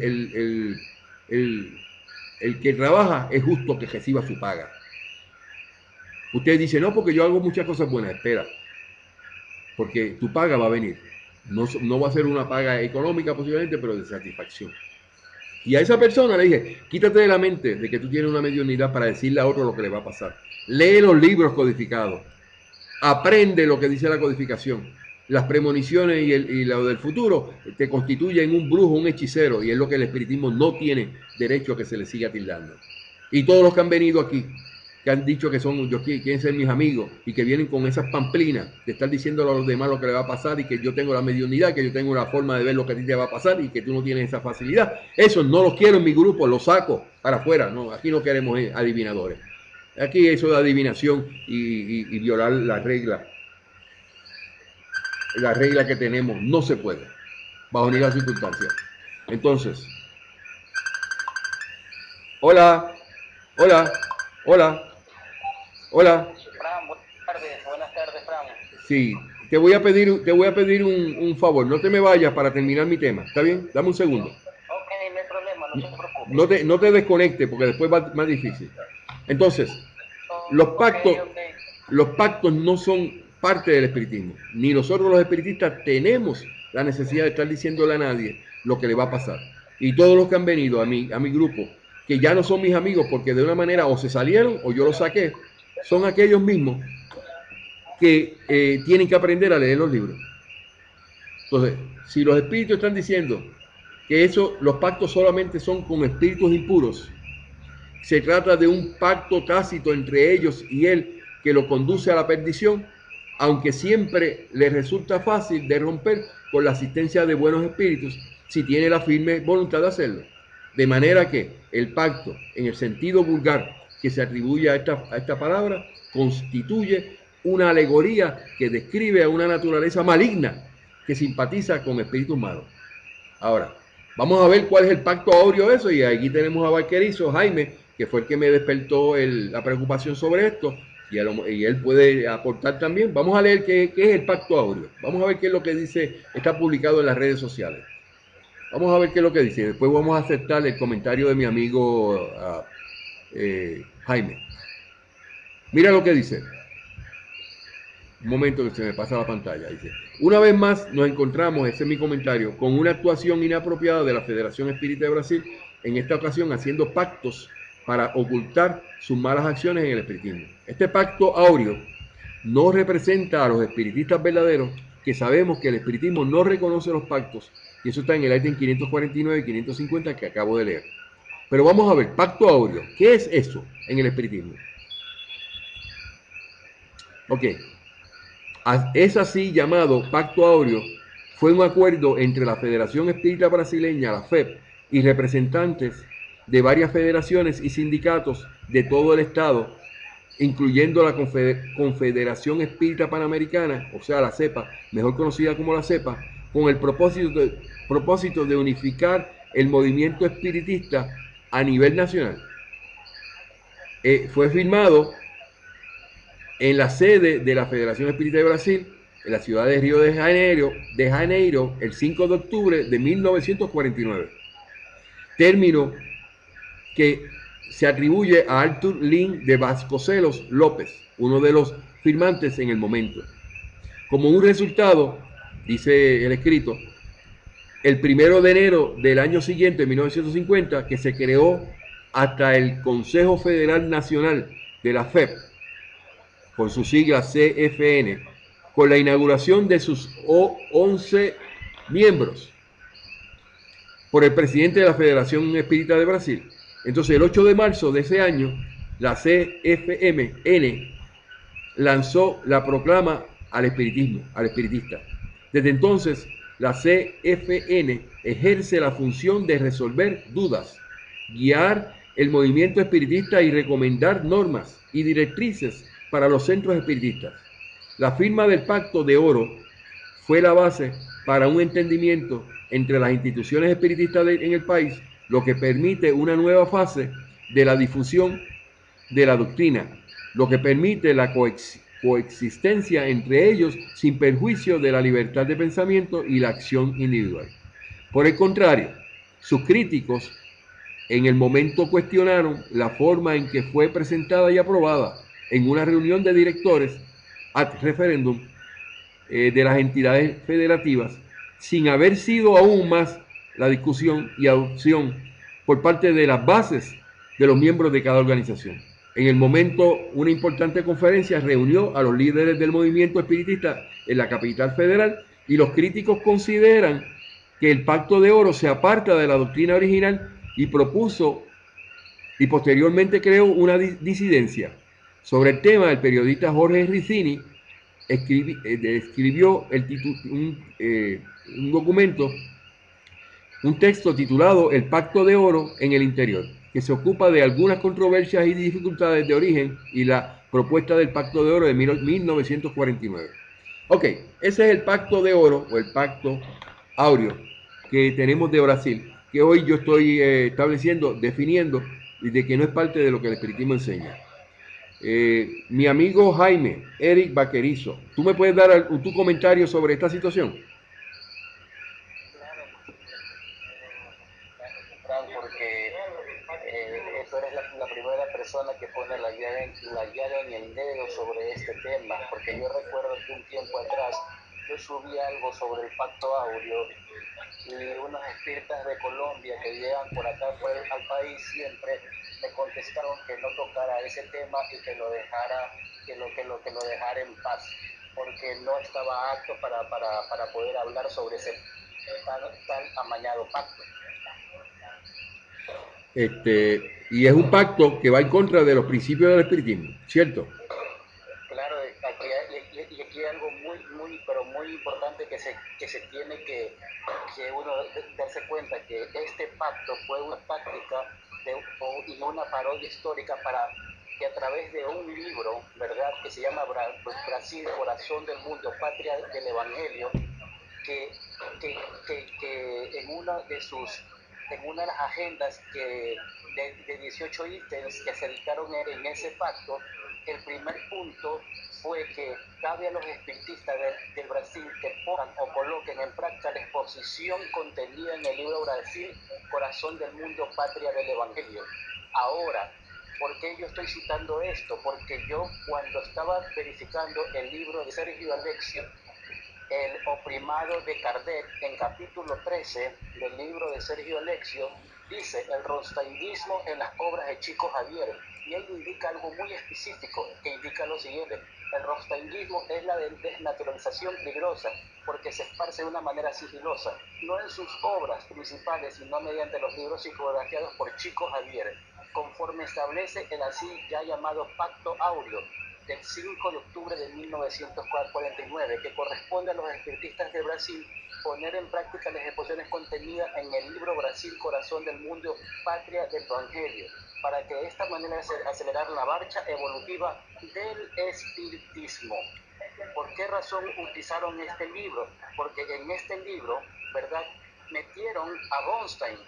el que trabaja es justo que reciba su paga. Usted dice, no, porque yo hago muchas cosas buenas. Espera, porque tu paga va a venir. No va a ser una paga económica posiblemente, pero de satisfacción. Y a esa persona le dije, quítate de la mente de que tú tienes una mediunidad para decirle a otro lo que le va a pasar. Lee los libros codificados. Aprende lo que dice la codificación. Las premoniciones y lo del futuro te constituyen un brujo, un hechicero, y es lo que el espiritismo no tiene derecho a que se le siga tildando. Y todos los que han venido aquí, que han dicho que quieren ser mis amigos y que vienen con esas pamplinas de estar diciéndole a los demás lo que le va a pasar y que yo tengo la mediunidad, que yo tengo una forma de ver lo que a ti te va a pasar y que tú no tienes esa facilidad. Eso no los quiero en mi grupo, los saco para afuera. No, aquí no queremos adivinadores. Aquí eso de adivinación y violar la regla que tenemos no se puede, bajo ninguna circunstancia. Entonces, hola, hola, hola. Hola. Fran, buenas tardes, Fran. Sí, te voy a pedir un favor, no te me vayas para terminar mi tema, ¿está bien? Dame un segundo. Ok, no hay problema, no se preocupe. No te desconectes porque después va más difícil. Entonces, los pactos no son parte del espiritismo, ni nosotros los espiritistas tenemos la necesidad de estar diciéndole a nadie lo que le va a pasar. Y todos los que han venido a mi grupo, que ya no son mis amigos porque de una manera o se salieron o yo los saqué, son aquellos mismos que tienen que aprender a leer los libros. Entonces, si los espíritus están diciendo que los pactos solamente son con espíritus impuros, se trata de un pacto tácito entre ellos y él que lo conduce a la perdición, aunque siempre le resulta fácil de romper con la asistencia de buenos espíritus si tiene la firme voluntad de hacerlo. De manera que el pacto, en el sentido vulgar que se atribuye a esta palabra, constituye una alegoría que describe a una naturaleza maligna que simpatiza con espíritus malos. Ahora, Vamos a ver cuál es el pacto áureo eso, y aquí tenemos a Valquerizo, Jaime, que fue el que me despertó la preocupación sobre esto, y él puede aportar también. Vamos a leer qué es el pacto áureo. Vamos a ver qué es lo que dice, está publicado en las redes sociales. Vamos a ver qué es lo que dice. Después vamos a aceptar el comentario de mi amigo Jaime. Mira lo que dice. Un momento que se me pasa la pantalla. Dice: una vez más nos encontramos, ese es mi comentario, con una actuación inapropiada de la Federación Espírita de Brasil, en esta ocasión haciendo pactos para ocultar sus malas acciones en el espiritismo. Este pacto áureo no representa a los espiritistas verdaderos, que sabemos que el espiritismo no reconoce los pactos, y eso está en el ítem 549 y 550 que acabo de leer. Pero vamos a ver, pacto áureo, ¿qué es eso en el espiritismo? Ok, es así llamado Pacto Áureo. Fue un acuerdo entre la Federación Espírita Brasileña, la FEB, y representantes de varias federaciones y sindicatos de todo el estado, incluyendo la Confederación Espírita Panamericana, o sea, la CEPA, mejor conocida como la CEPA, con el propósito de unificar el movimiento espiritista a nivel nacional. Fue firmado en la sede de la Federación Espírita de Brasil, en la ciudad de Río de Janeiro, el 5 de octubre de 1949. Término que se atribuye a Arthur Lin de Vasconcelos López, uno de los firmantes en el momento. Como un resultado, dice el escrito, el 1 de enero del año siguiente, 1950, que se creó hasta el Consejo Federal Nacional de la FEP, por su sigla CFN, con la inauguración de sus 11 miembros por el presidente de la Federación Espírita de Brasil. Entonces, el 8 de marzo de ese año, la CFMN lanzó la proclama al espiritismo, al espiritista. Desde entonces, la CFN ejerce la función de resolver dudas, guiar el movimiento espiritista y recomendar normas y directrices para los centros espiritistas. La firma del Pacto de Oro fue la base para un entendimiento entre las instituciones espiritistas en el país, lo que permite una nueva fase de la difusión de la doctrina, lo que permite la coexistencia entre ellos sin perjuicio de la libertad de pensamiento y la acción individual. Por el contrario, sus críticos en el momento cuestionaron la forma en que fue presentada y aprobada en una reunión de directores ad referéndum de las entidades federativas, sin haber sido aún más la discusión y adopción por parte de las bases de los miembros de cada organización. En el momento, una importante conferencia reunió a los líderes del movimiento espiritista en la capital federal, y los críticos consideran que el Pacto de Oro se aparta de la doctrina original y propuso y posteriormente creó una disidencia. Sobre el tema, el periodista Jorge Rizzini escribió un documento, un texto titulado El Pacto de Oro en el Interior, que se ocupa de algunas controversias y dificultades de origen y la propuesta del Pacto de Oro de 1949. Ok, ese es el Pacto de Oro o el Pacto Áureo que tenemos de Brasil, que hoy yo estoy estableciendo, definiendo, y de que no es parte de lo que el espiritismo enseña. Mi amigo Jaime, Eric Vaquerizo, ¿tú me puedes dar tu comentario sobre esta situación? Porque tú eres la primera persona que pone la llaga en el dedo sobre este tema, porque yo recuerdo que un tiempo atrás yo subí algo sobre el Pacto Áureo y unos espíritas de Colombia que llegan por acá al país siempre me contestaron que no tocara ese tema y que lo dejara, que lo dejara en paz, porque no estaba apto para poder hablar sobre ese tan amañado pacto. Y es un pacto que va en contra de los principios del espiritismo, ¿cierto? Claro, aquí hay algo pero muy importante que se tiene que uno darse cuenta, que este pacto fue una táctica y una parodia histórica para que a través de un libro, ¿verdad?, que se llama Brasil, Corazón del Mundo, Patria del Evangelio, que, que en una de las agendas de 18 ítems que se dictaron en ese pacto, el primer punto fue que cabe a los espiritistas del Brasil que pongan o coloquen en práctica la exposición contenida en el libro Brasil, Corazón del Mundo, Patria del Evangelio. Ahora, ¿por qué yo estoy citando esto? Porque yo, cuando estaba verificando el libro de Sergio Alexio, El oprimado de Kardec, en capítulo 13 del libro de Sergio Alexio, dice el ronsteinismo en las obras de Chico Javier, y él indica algo muy específico, que indica lo siguiente: el ronsteinismo es la desnaturalización peligrosa, porque se esparce de una manera sigilosa, no en sus obras principales, sino mediante los libros psicografiados por Chico Javier, conforme establece el así ya llamado Pacto Áureo, del 5 de octubre de 1949, que corresponde a los espiritistas de Brasil poner en práctica las exposiciones contenidas en el libro Brasil, Corazón del Mundo, Patria del Evangelio, para que de esta manera acelerar la marcha evolutiva del espiritismo. ¿Por qué razón utilizaron este libro? Porque en este libro, ¿verdad?, metieron a Bronstein.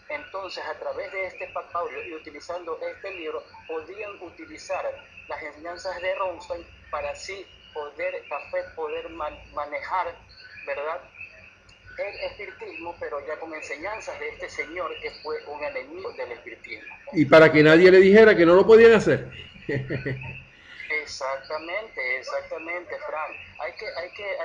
Entonces, a través de este pacto áureo y utilizando este libro, podían utilizar las enseñanzas de Ronstein para así poder manejar, ¿verdad?, el espiritismo, pero ya con enseñanzas de este señor que fue un enemigo del espiritismo. Y para que nadie le dijera que no lo podían hacer. Exactamente, Frank. Hay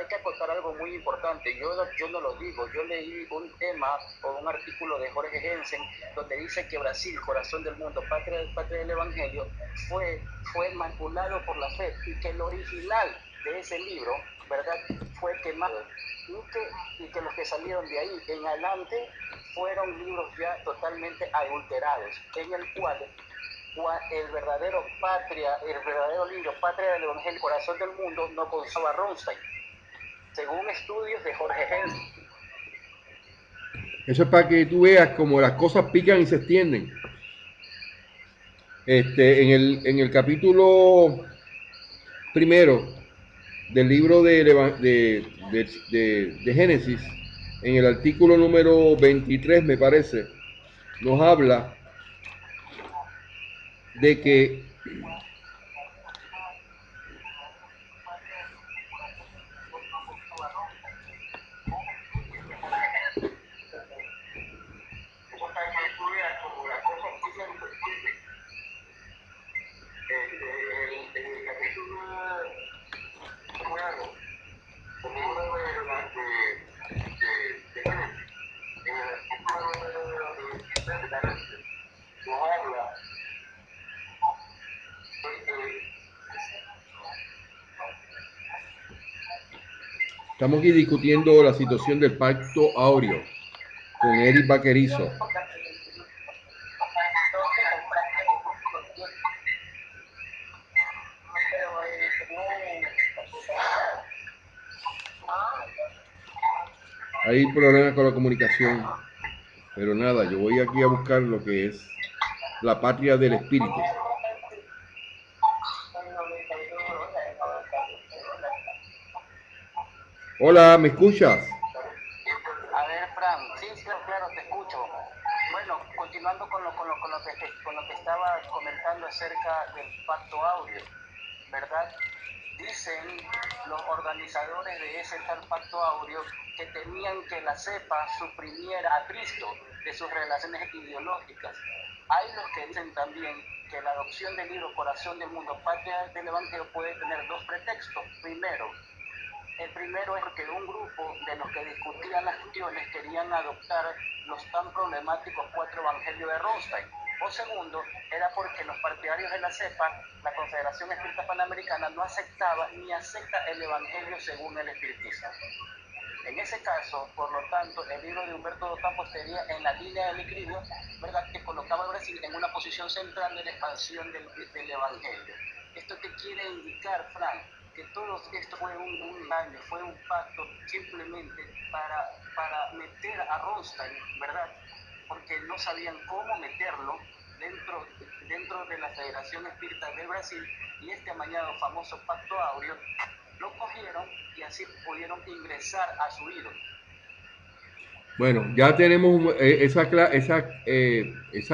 que acotar algo muy importante. Yo no lo digo. Yo leí un tema o un artículo de Jorge Jensen donde dice que Brasil, Corazón del Mundo, Patria del Evangelio, fue manipulado por la fe, y que el original de ese libro, ¿verdad?, fue quemado. Y que los que salieron de ahí en adelante fueron libros ya totalmente adulterados, en el cual el verdadero libro Patria del Evangelio, Corazón del Mundo, no constaba a Ronstein, según estudios de Jorge Henry. Eso es para que tú veas como las cosas pican y se extienden. En el capítulo primero del libro de Génesis, en el artículo número 23, me parece, nos habla de que estamos aquí discutiendo la situación del Pacto Áureo con Eric Vaquerizo. Hay problemas con la comunicación, pero nada, yo voy aquí a buscar lo que es la patria del espíritu. Hola, ¿me escuchas? A ver, Fran, sí, claro, te escucho. Bueno, continuando con lo que estaba comentando acerca del Pacto Áureo, ¿verdad? Dicen los organizadores de ese tal Pacto Áureo que temían que la cepa suprimiera a Cristo de sus relaciones ideológicas. Hay los que dicen también que la adopción del libro Corazón del Mundo, Patria del Evangelio puede tener dos pretextos. El primero es que un grupo de los que discutían las cuestiones querían adoptar los tan problemáticos 4 evangelios de Ronstein. O segundo, era porque los partidarios de la CEPA, la Confederación Espírita Panamericana, no aceptaba ni acepta el evangelio según el espiritismo. En ese caso, por lo tanto, el libro de Humberto de Campos estaría en la línea del equilibrio, ¿verdad?, que colocaba a Brasil en una posición central de la expansión del evangelio. ¿Esto te quiere indicar, Frank? Que todo esto fue un daño, fue un pacto simplemente para meter a Ronstein, ¿verdad?, porque no sabían cómo meterlo dentro de la Federación Espírita de Brasil, y este amañado famoso Pacto Áureo lo cogieron y Brasil pudieron ingresar a su ídolo. Bueno, ya tenemos esa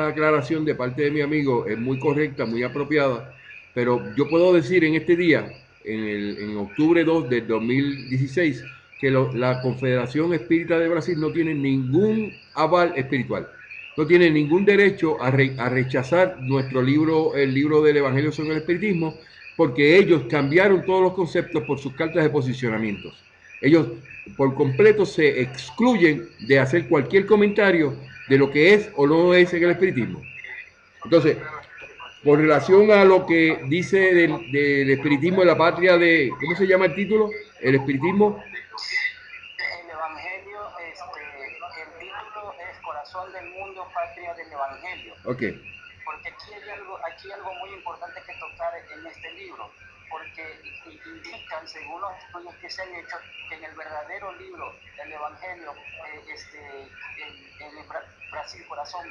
aclaración de parte de mi amigo, es muy correcta, muy apropiada, pero yo puedo decir en este día, en octubre 2 del 2016, que la Confederación Espírita de Brasil no tiene ningún aval espiritual, no tiene ningún derecho a rechazar nuestro libro, el libro del Evangelio sobre el Espiritismo, porque ellos cambiaron todos los conceptos por sus cartas de posicionamientos. Ellos por completo se excluyen de hacer cualquier comentario de lo que es o no es en el espiritismo. Entonces, por relación a lo que dice del espiritismo de la patria de, ¿cómo se llama el título? El espiritismo. El Evangelio, el título es Corazón del Mundo, Patria del Evangelio. Ok. Porque aquí hay algo muy importante que tocar en este libro, porque indican, según los estudios que se han hecho, que en el verdadero libro del Evangelio, en Brasil, Corazón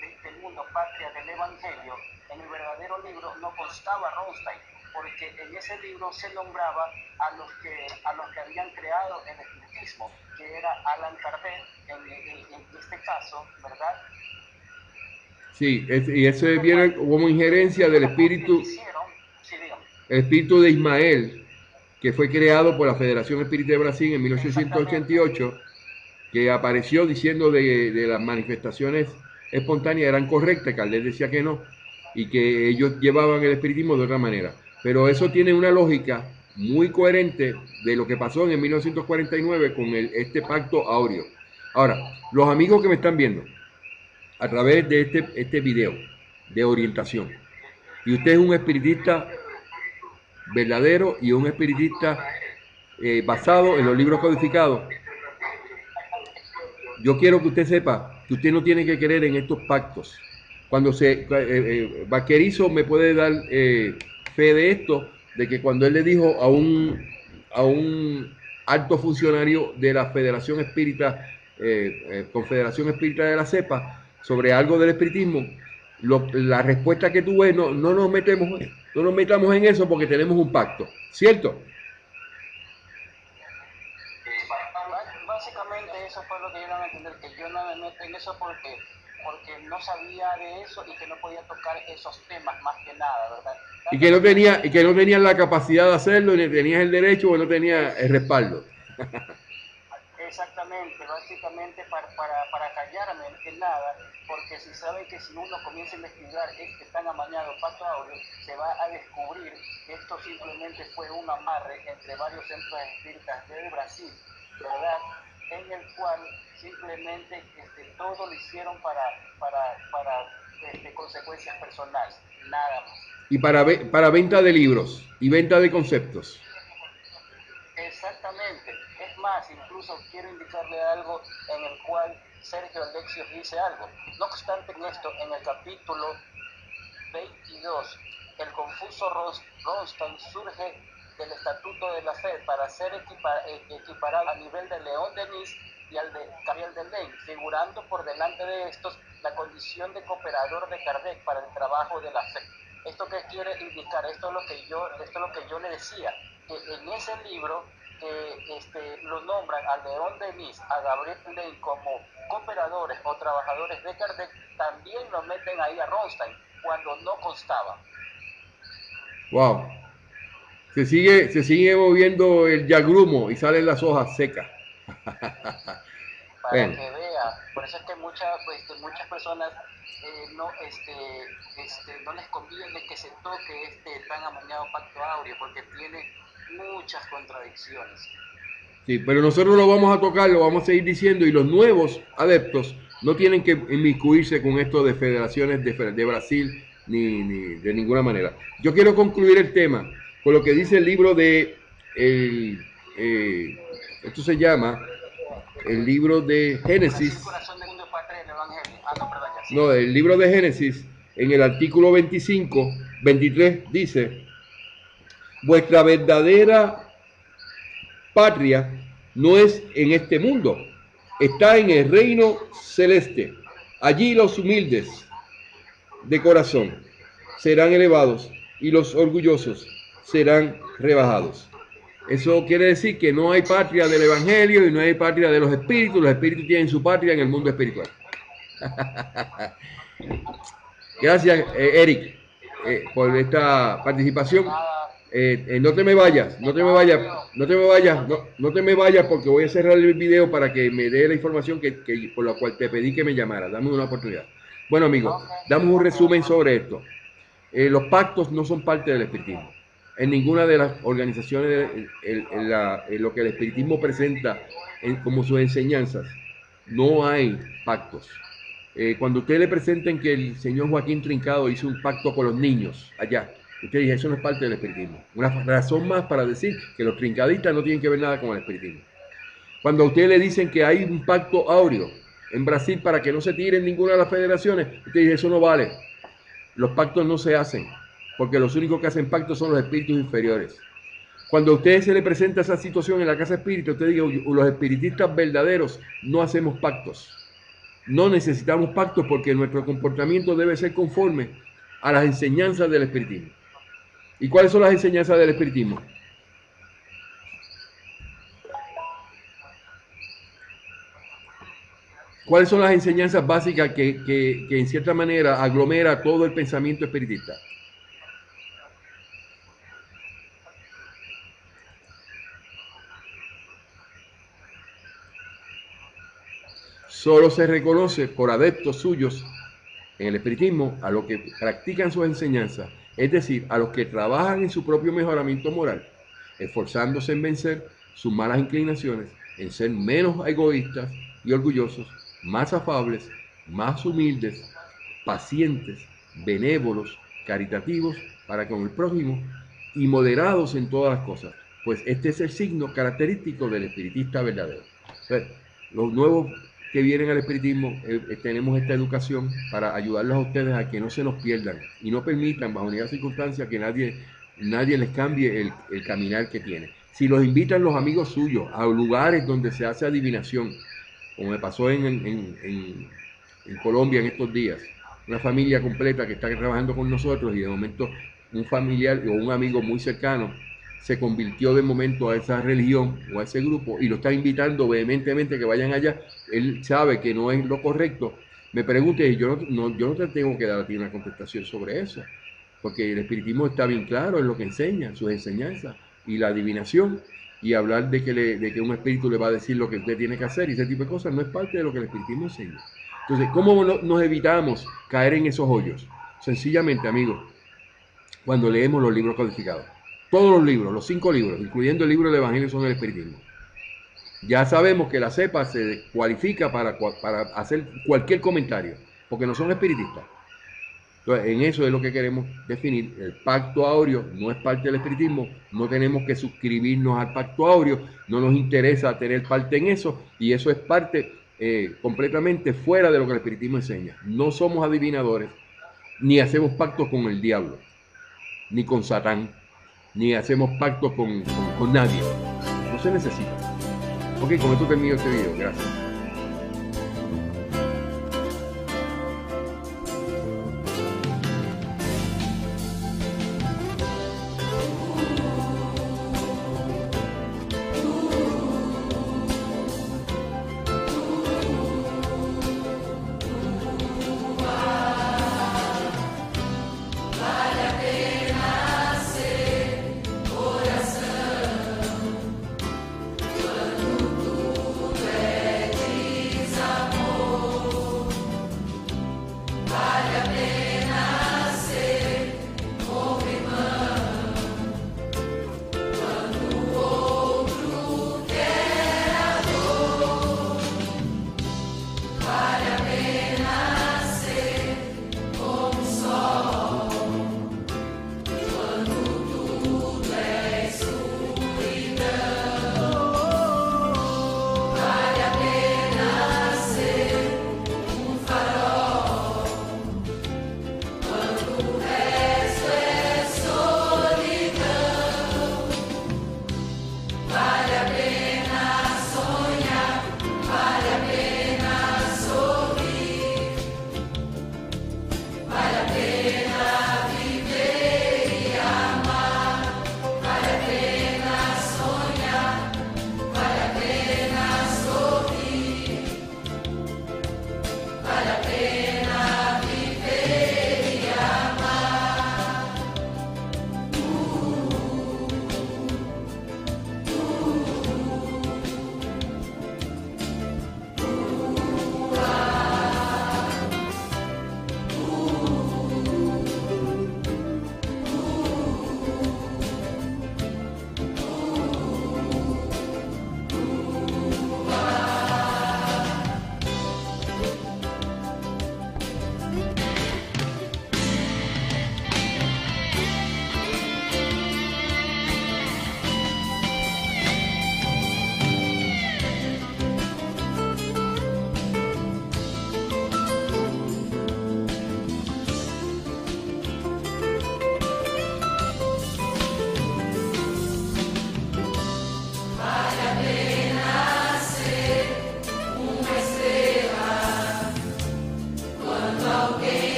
del Mundo, Patria del Evangelio, en el verdadero libro no constaba Ronstein, porque en ese libro se nombraba a los que habían creado el espiritismo, que era Allan Kardec, en este caso, ¿verdad? Sí, y eso viene como injerencia del espíritu, el espíritu de Ismael, que fue creado por la Federación Espírita de Brasil en 1888, que apareció diciendo de las manifestaciones espontáneas eran correctas, Kardec decía que no, y que ellos llevaban el espiritismo de otra manera. Pero eso tiene una lógica muy coherente de lo que pasó en 1949 con este pacto áureo. Ahora, los amigos que me están viendo a través de este video de orientación, y usted es un espiritista verdadero y un espiritista basado en los libros codificados, yo quiero que usted sepa que usted no tiene que creer en estos pactos. Cuando Vaquerizo me puede dar fe de esto, de que cuando él le dijo a un alto funcionario de la Federación Espírita, Confederación Espírita de la Cepa, sobre algo del espiritismo, la respuesta que tuve, no nos metamos en eso porque tenemos un pacto, ¿cierto? Básicamente eso fue lo que dieron a entender, que yo no me meto en eso porque no sabía de eso y que no podía tocar esos temas más que nada, ¿verdad? Y que no tenían la capacidad de hacerlo, ni tenías el derecho o no tenías el respaldo. Exactamente, básicamente para callarme más que nada, porque si saben que si uno comienza a investigar este tan amañado pacto áureo, se va a descubrir que esto simplemente fue un amarre entre varios centros espíritas de Brasil, ¿verdad? En el cual simplemente todo lo hicieron para consecuencias personales, nada más. Y para venta de libros y venta de conceptos. Exactamente. Es más, incluso quiero indicarle algo en el cual Sergio Alexios dice algo. No obstante en esto, en el capítulo 22, el confuso Ronstein surge del Estatuto de la Fe para ser equiparado a nivel de León Denis y al de Gabriel de Ley, figurando por delante de estos la condición de cooperador de Kardec para el trabajo de la fe. ¿Esto qué quiere indicar? Esto es lo que yo le decía, que en ese libro lo nombran a León Denis, a Gabriel Ley como cooperadores o trabajadores de Kardec, también lo meten ahí a Ronstein, cuando no constaba. Wow. Se sigue moviendo el yagrumo y salen las hojas secas. Para Bueno. que vea, por eso es que muchas personas no les conviene que se toque este tan amañado pacto áureo, porque tiene muchas contradicciones. Sí, pero nosotros lo vamos a tocar, lo vamos a seguir diciendo, y los nuevos adeptos no tienen que inmiscuirse con esto de federaciones de Brasil ni de ninguna manera. Yo quiero concluir el tema con lo que dice el libro de esto se llama el libro de Génesis. No, el libro de Génesis, en el artículo 23 dice: vuestra verdadera patria no es en este mundo, está en el reino celeste. Allí los humildes de corazón serán elevados y los orgullosos serán rebajados. Eso quiere decir que no hay patria del Evangelio y no hay patria de los espíritus tienen su patria en el mundo espiritual. Gracias, Eric, por esta participación. No te me vayas, no te me vayas, no te me vayas, no te me vayas porque voy a cerrar el video para que me dé la información por la cual te pedí que me llamara. Dame una oportunidad. Bueno, amigos, damos un resumen sobre esto. Los pactos no son parte del espiritismo. En ninguna de las organizaciones, lo que el espiritismo presenta como sus enseñanzas, no hay pactos. Cuando usted le presenten que el señor Joaquín Trincado hizo un pacto con los niños allá, usted dice, eso no es parte del espiritismo. Una razón más para decir que los trincadistas no tienen que ver nada con el espiritismo. Cuando a usted le dicen que hay un pacto áureo en Brasil para que no se tiren ninguna de las federaciones, usted dice, eso no vale. Los pactos no se hacen, porque los únicos que hacen pactos son los espíritus inferiores. Cuando a usted se le presenta esa situación en la casa espírita, usted diga, los espiritistas verdaderos no hacemos pactos. No necesitamos pactos porque nuestro comportamiento debe ser conforme a las enseñanzas del espiritismo. ¿Y cuáles son las enseñanzas del espiritismo? ¿Cuáles son las enseñanzas básicas que en cierta manera aglomera todo el pensamiento espiritista? Solo se reconoce por adeptos suyos en el espiritismo a los que practican sus enseñanzas, es decir, a los que trabajan en su propio mejoramiento moral, esforzándose en vencer sus malas inclinaciones, en ser menos egoístas y orgullosos, más afables, más humildes, pacientes, benévolos, caritativos para con el prójimo y moderados en todas las cosas, pues este es el signo característico del espiritista verdadero. Entonces, los nuevos que vienen al espiritismo, tenemos esta educación para ayudarlos a ustedes a que no se nos pierdan y no permitan bajo ninguna circunstancia que nadie les cambie el caminar que tiene. Si los invitan los amigos suyos a lugares donde se hace adivinación, como me pasó en Colombia en estos días, una familia completa que está trabajando con nosotros y de momento un familiar o un amigo muy cercano se convirtió de momento a esa religión o a ese grupo y lo está invitando vehementemente que vayan allá. Él sabe que no es lo correcto. Me pregunte, y yo no te tengo que dar a ti una contestación sobre eso, porque el espiritismo está bien claro en lo que enseña, sus enseñanzas y la adivinación, y hablar de que un espíritu le va a decir lo que usted tiene que hacer y ese tipo de cosas no es parte de lo que el espiritismo enseña. Entonces, ¿cómo nos evitamos caer en esos hoyos? Sencillamente, amigos, cuando leemos los libros codificados. Todos los libros, los 5 libros, incluyendo el libro del Evangelio, son el espiritismo. Ya sabemos que la cepa se cualifica para hacer cualquier comentario, porque no son espiritistas. Entonces, en eso es lo que queremos definir. El pacto áureo no es parte del espiritismo, no tenemos que suscribirnos al pacto áureo, no nos interesa tener parte en eso, y eso es parte completamente fuera de lo que el espiritismo enseña. No somos adivinadores, ni hacemos pactos con el diablo, ni con Satán, ni hacemos pactos con nadie. No se necesita. Ok, con esto termino este video. Gracias.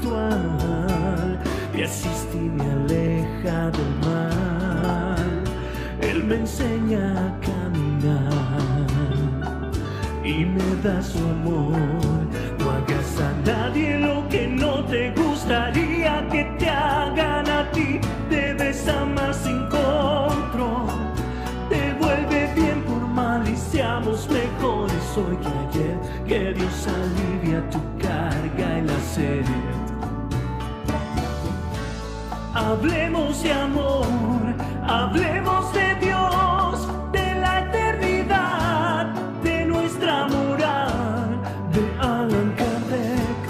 Espiritual y asiste y me aleja del mal. Él me enseña a caminar y me da su amor. No hagas a nadie lo que no te gustaría que te hagan a ti. Debes amar sin control. Te vuelve bien por mal y seamos mejores hoy que ayer. Que Dios alivia tu carga y la sed. Hablemos de amor, hablemos de Dios, de la eternidad, de nuestra moral, de Allan Kardec.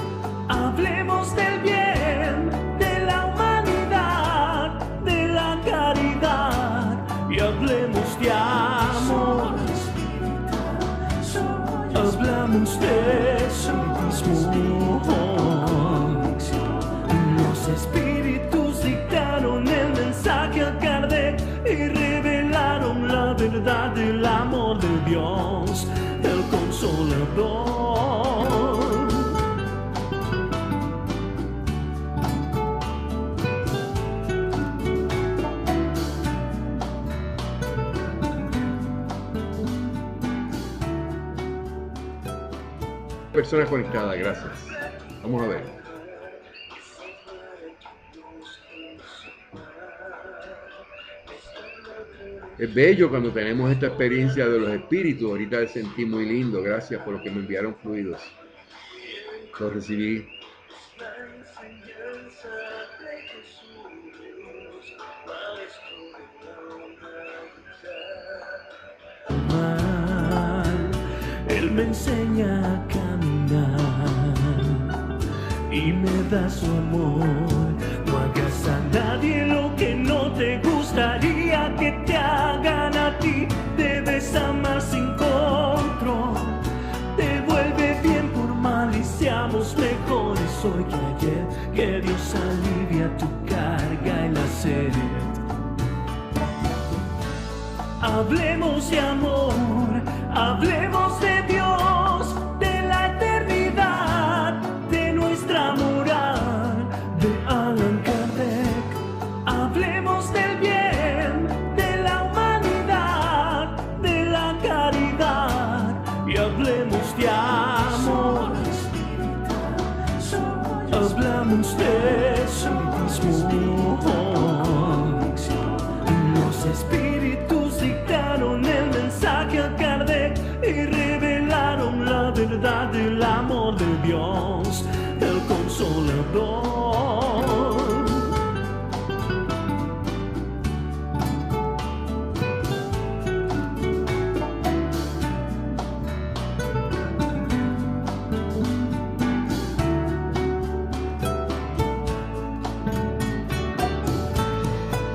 Hablemos del bien, de la humanidad, de la caridad y hablemos de amor. Hablamos de espiritismo. Los espíritus dictaron el mensaje a Kardec y revelaron la verdad del amor de Dios, el Consolador. Personas conectadas, gracias. Vamos a ver. Es bello cuando tenemos esta experiencia de los espíritus. Ahorita sentí muy lindo. Gracias por lo que me enviaron fluidos. Los recibí. Él me enseña a caminar y me da su amor. No hagas a nadie lo que no te gustaría que te hagan a ti. Debes amar sin control. Te vuelve bien por mal y seamos mejores hoy que ayer. Que Dios alivia tu carga y la sed. Hablemos de amor, hablemos de Dios, de la eternidad, de nuestra moral, de Allan Kardec. Hablemos del bien, de la humanidad, de la caridad y hablemos de amor. Hablamos de espiritismo. Los espíritus dictaron el mensaje a Kardec y revelaron la verdad del amor de Dios, el Consolador.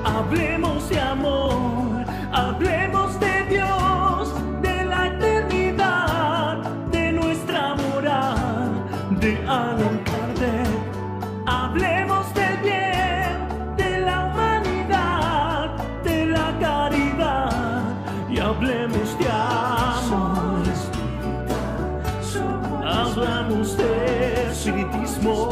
Hablemos de amor, hablemos de Dios, de la eternidad, de nuestra moral, de Allan Kardec. Hablemos del bien, de la humanidad, de la caridad y hablemos de amor. Hablamos de espiritismo.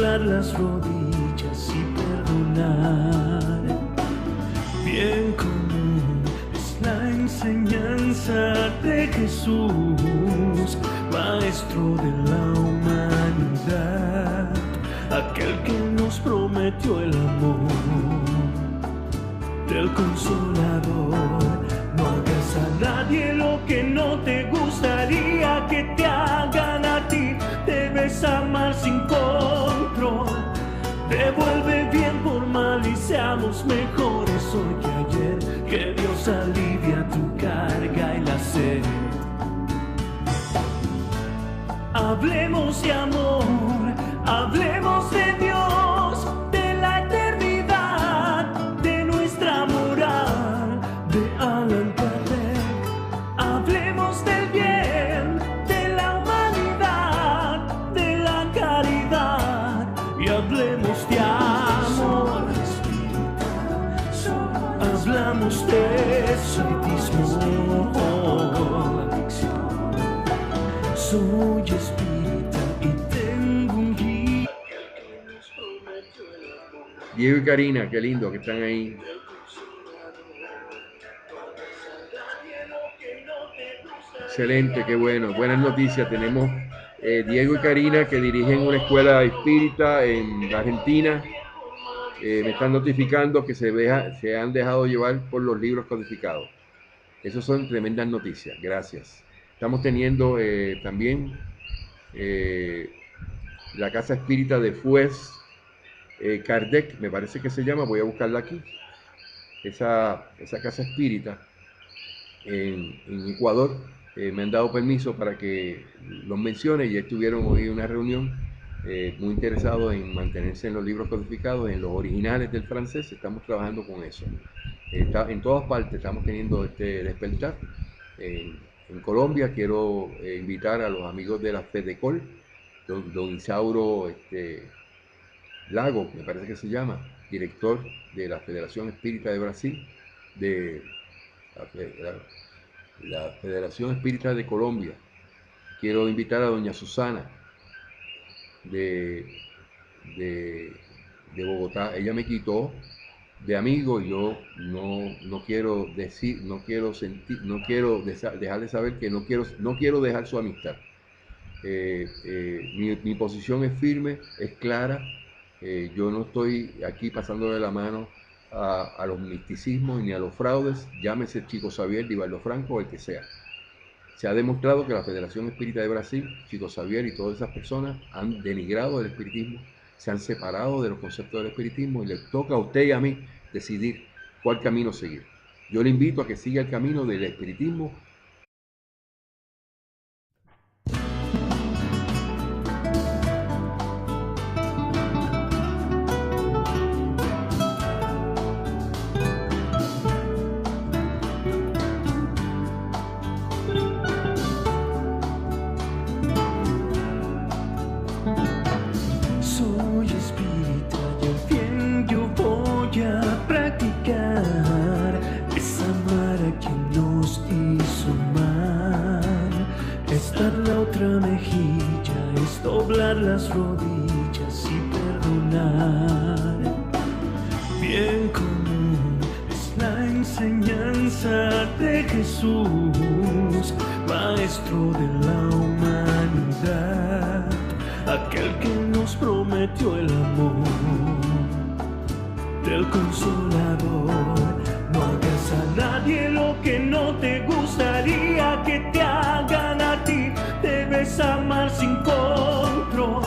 Las rodillas y perdonar. Bien común es la enseñanza de Jesús, maestro de la humanidad. prometió el amor del Consolador. No hagas a nadie lo que no te gustaría que te hagan a ti. Debes amar sin control. Devuelve bien por mal y seamos mejores hoy que ayer. Que Dios alivia tu carga y la sed. Hablemos de amor, hablemos de Dios, de la eternidad, de nuestra moral, de Allan Kardec. Hablemos del bien, de la humanidad, de la caridad, y hablemos de amor. Hablamos de espiritismo. Soy espírita y tengo un guía. Diego y Karina, qué lindo que están ahí. Excelente, qué bueno. Buenas noticias. Tenemos Diego y Karina que dirigen una escuela espírita en Argentina. Me están notificando que se han dejado llevar por los libros codificados. Esas son tremendas noticias. Gracias. Estamos teniendo también la casa espírita de Fues Kardec, me parece que se llama, voy a buscarla aquí. Esa casa espírita en Ecuador, me han dado permiso para que los mencione. Ya estuvieron hoy en una reunión muy interesados en mantenerse en los libros codificados, en los originales del francés. Estamos trabajando con eso. En todas partes estamos teniendo este despertar. En Colombia quiero invitar a los amigos de la FEDECOL, don Isauro Lago, me parece que se llama, director de la Federación Espírita de Brasil, de la Federación Espírita de Colombia. Quiero invitar a doña Susana de Bogotá. Ella me quitó de amigo y yo no quiero decir, no quiero dejarle saber que no quiero dejar su amistad. Mi posición es firme, es clara. Yo no estoy aquí pasándole la mano a los misticismos ni a los fraudes, llámese Chico Xavier, Divaldo Franco o el que sea. Se ha demostrado que la Federación Espírita de Brasil, Chico Xavier y todas esas personas han denigrado el espiritismo, se han separado de los conceptos del espiritismo y le toca a usted y a mí decidir cuál camino seguir. Yo le invito a que siga el camino del espiritismo. Doblar las rodillas y perdonar. Bien común es la enseñanza de Jesús, maestro de la humanidad, aquel que nos prometió el amor del Consolador. No hagas a nadie lo que no te gustaría que te hagan a ti. Debes amar sin control.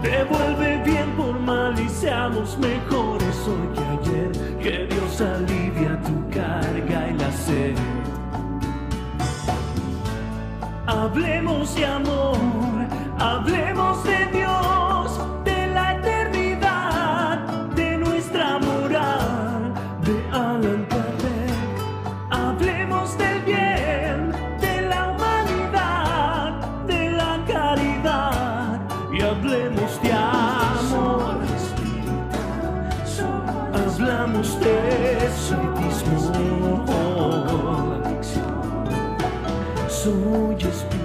Devuelve bien por mal y seamos mejores hoy que ayer. Que Dios alivia tu carga y la sed. Hablemos de amor, hablemos de Dios, de la eternidad, de nuestra moral, de Allan Kardec. Hablemos del bien, de la humanidad, de la caridad, y hablemos de amor. Hablamos de espiritismo. Soy espíritu.